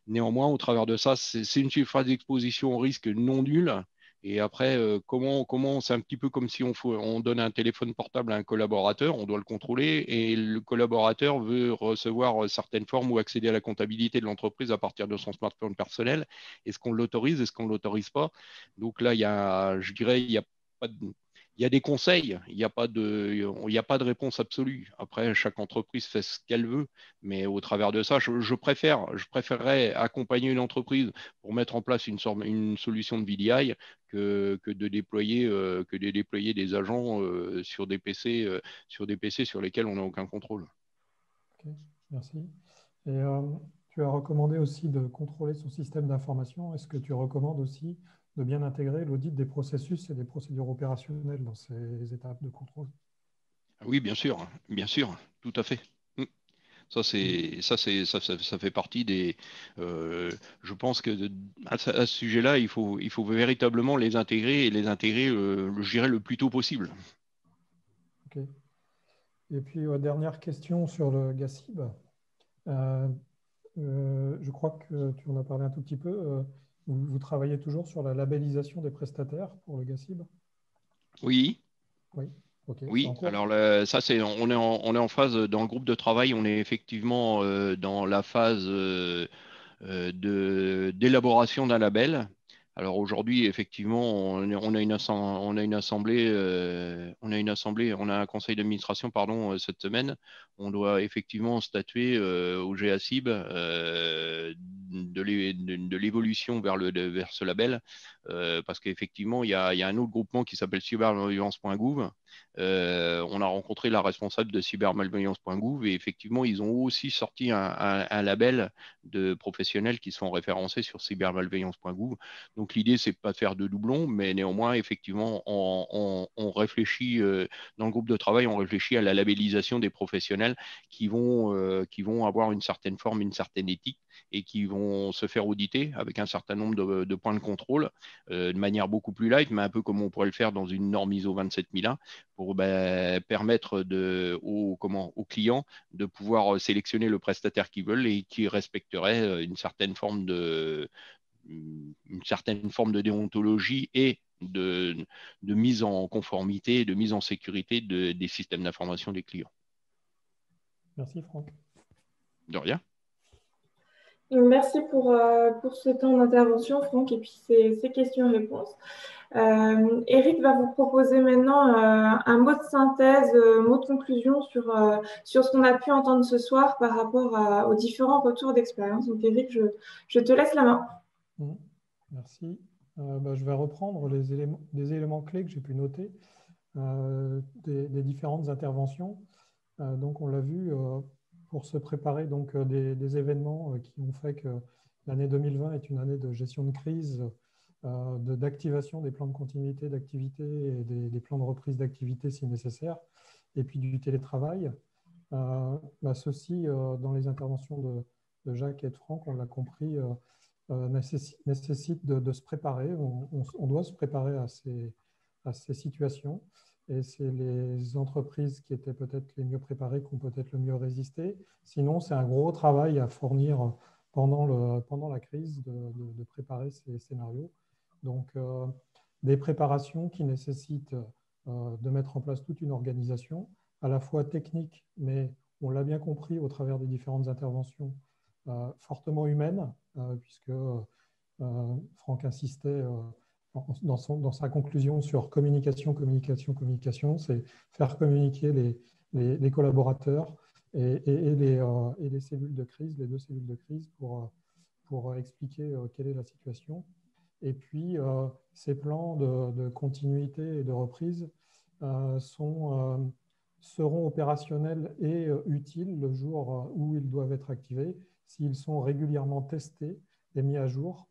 Néanmoins, au travers de ça, c'est une surface d'exposition au risque non nulle. Et après, c'est un petit peu comme si on donne un téléphone portable à un collaborateur, on doit le contrôler et le collaborateur veut recevoir certaines formes ou accéder à la comptabilité de l'entreprise à partir de son smartphone personnel. Est-ce qu'on l'autorise? Est-ce qu'on ne l'autorise pas? Donc là, je dirais, il y a pas de, il y a des conseils, il n'y a pas de réponse absolue. Après, chaque entreprise fait ce qu'elle veut, mais au travers de ça, je préférerais accompagner une entreprise pour mettre en place une solution de VDI que de déployer des agents sur des PC, sur lesquels on n'a aucun contrôle. Ok, merci. Et tu as recommandé aussi de contrôler son système d'information. Est-ce que tu recommandes aussi de bien intégrer l'audit des processus et des procédures opérationnelles dans ces étapes de contrôle? Oui, bien sûr, tout à fait. Ça fait partie des. Je pense que à ce sujet-là, il faut véritablement les intégrer je dirais, le plus tôt possible. Ok. Et puis, dernière question sur le GACIB. Je crois que tu en as parlé un tout petit peu. Vous travaillez toujours sur la labellisation des prestataires pour le GACIB? Oui. Oui. Ok. Oui, alors ça on est en phase dans le groupe de travail, on est effectivement dans la phase d'élaboration d'un label. Alors aujourd'hui, effectivement, on a une assemblée, on a un conseil d'administration, pardon, cette semaine. On doit effectivement statuer au GACIB de l'évolution vers ce label, parce qu'effectivement, il y a un autre groupement qui s'appelle cybermalveillance.gouv. On a rencontré la responsable de cybermalveillance.gouv et effectivement, ils ont aussi sorti un label de professionnels qui sont référencés sur cybermalveillance.gouv. Donc l'idée, c'est pas de faire de doublons, mais néanmoins, effectivement, on réfléchit dans le groupe de travail, on réfléchit à la labellisation des professionnels qui vont avoir une certaine forme, une certaine éthique et qui vont se faire auditer avec un certain nombre de points de contrôle de manière beaucoup plus light, mais un peu comme on pourrait le faire dans une norme ISO 27001 pour permettre aux clients de pouvoir sélectionner le prestataire qu'ils veulent et qui respecterait une certaine forme de déontologie et de mise en conformité, de mise en sécurité des systèmes d'information des clients. Merci Franck. De rien. Merci pour ce temps d'intervention, Franck, et puis ces questions-réponses. Eric va vous proposer maintenant un mot de synthèse, mot de conclusion sur ce qu'on a pu entendre ce soir par rapport aux différents retours d'expérience. Donc Eric, je te laisse la main. Merci. Je vais reprendre des éléments clés que j'ai pu noter des différentes interventions. Donc on l'a vu, pour se préparer donc, des événements qui ont fait que l'année 2020 est une année de gestion de crise, d'activation des plans de continuité d'activité et des plans de reprise d'activité si nécessaire, et puis du télétravail. Ceci, dans les interventions de Jacques et de Franck, on l'a compris, nécessite de se préparer. On doit se préparer à ces situations. Et c'est les entreprises qui étaient peut-être les mieux préparées qui ont peut-être le mieux résisté. Sinon, c'est un gros travail à fournir pendant la crise de préparer ces scénarios. Donc, des préparations qui nécessitent de mettre en place toute une organisation, à la fois technique, mais on l'a bien compris au travers des différentes interventions, fortement humaine, puisque Franck insistait dans sa conclusion sur communication, c'est faire communiquer les collaborateurs et les cellules de crise, les deux cellules de crise pour expliquer quelle est la situation. Et puis, ces plans de continuité et de reprise seront opérationnels et utiles le jour où ils doivent être activés s'ils sont régulièrement testés et mis à jour,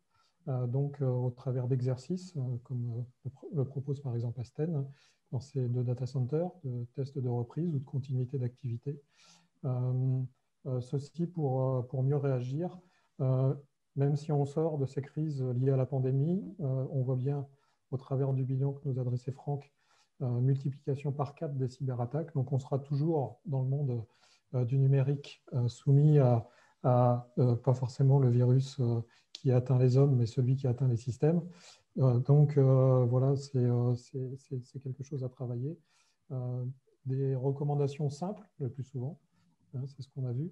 donc au travers d'exercices, comme le propose par exemple Asten dans ces deux data centers, de tests de reprise ou de continuité d'activité. Ceci pour mieux réagir. Même si on sort de ces crises liées à la pandémie, on voit bien au travers du bilan que nous adressait Franck, multiplication par 4 des cyberattaques. Donc, on sera toujours dans le monde du numérique soumis à pas forcément le virus qui atteint les hommes, mais celui qui atteint les systèmes. Voilà, c'est quelque chose à travailler. Des recommandations simples, le plus souvent, hein, c'est ce qu'on a vu.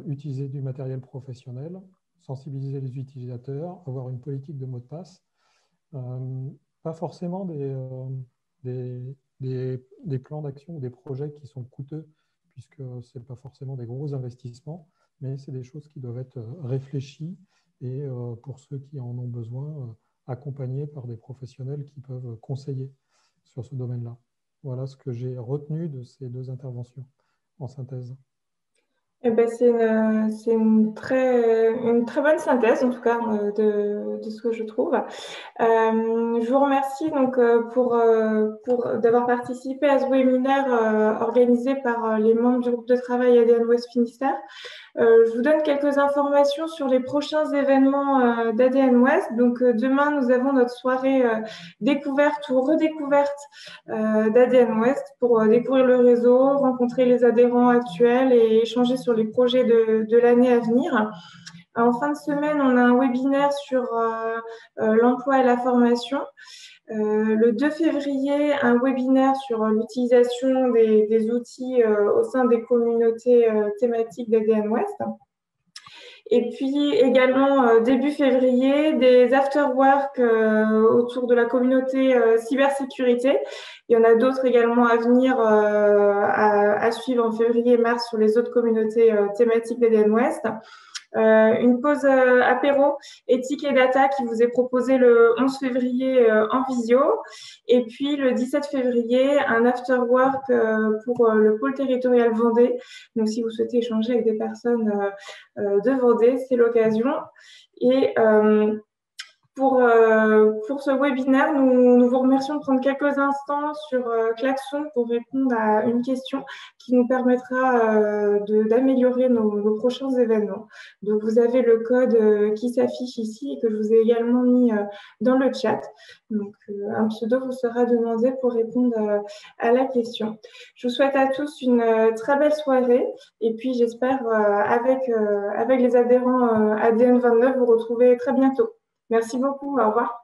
Utiliser du matériel professionnel, sensibiliser les utilisateurs, avoir une politique de mot de passe. Pas forcément des plans d'action ou des projets qui sont coûteux, puisque ce n'est pas forcément des gros investissements, mais c'est des choses qui doivent être réfléchies et pour ceux qui en ont besoin, accompagnés par des professionnels qui peuvent conseiller sur ce domaine-là. Voilà ce que j'ai retenu de ces deux interventions en synthèse. Eh ben, c'est une très bonne synthèse, en tout cas, de ce que je trouve. Je vous remercie donc pour d'avoir participé à ce webinaire organisé par les membres du groupe de travail ADN Ouest Finistère. Je vous donne quelques informations sur les prochains événements d'ADN Ouest. Donc, demain, nous avons notre soirée découverte ou redécouverte d'ADN Ouest pour découvrir le réseau, rencontrer les adhérents actuels et échanger sur les projets de l'année à venir. En fin de semaine, on a un webinaire sur l'emploi et la formation. Le 2 février, un webinaire sur l'utilisation des outils au sein des communautés thématiques d'ADN Ouest. Et puis également, début février, des after-work autour de la communauté cybersécurité. Il y en a d'autres également à venir, à suivre en février et mars sur les autres communautés thématiques d'ADN Ouest. Une pause apéro éthique et data qui vous est proposée le 11 février en visio. Et puis le 17 février, un after work pour le pôle territorial Vendée. Donc si vous souhaitez échanger avec des personnes de Vendée, c'est l'occasion. Et pour ce webinaire, nous vous remercions de prendre quelques instants sur Klaxon pour répondre à une question qui nous permettra d'améliorer nos prochains événements. Donc, vous avez le code qui s'affiche ici et que je vous ai également mis dans le chat. Donc, un pseudo vous sera demandé pour répondre à la question. Je vous souhaite à tous une très belle soirée et puis j'espère avec les adhérents ADN 29 vous retrouver très bientôt. Merci beaucoup. Au revoir.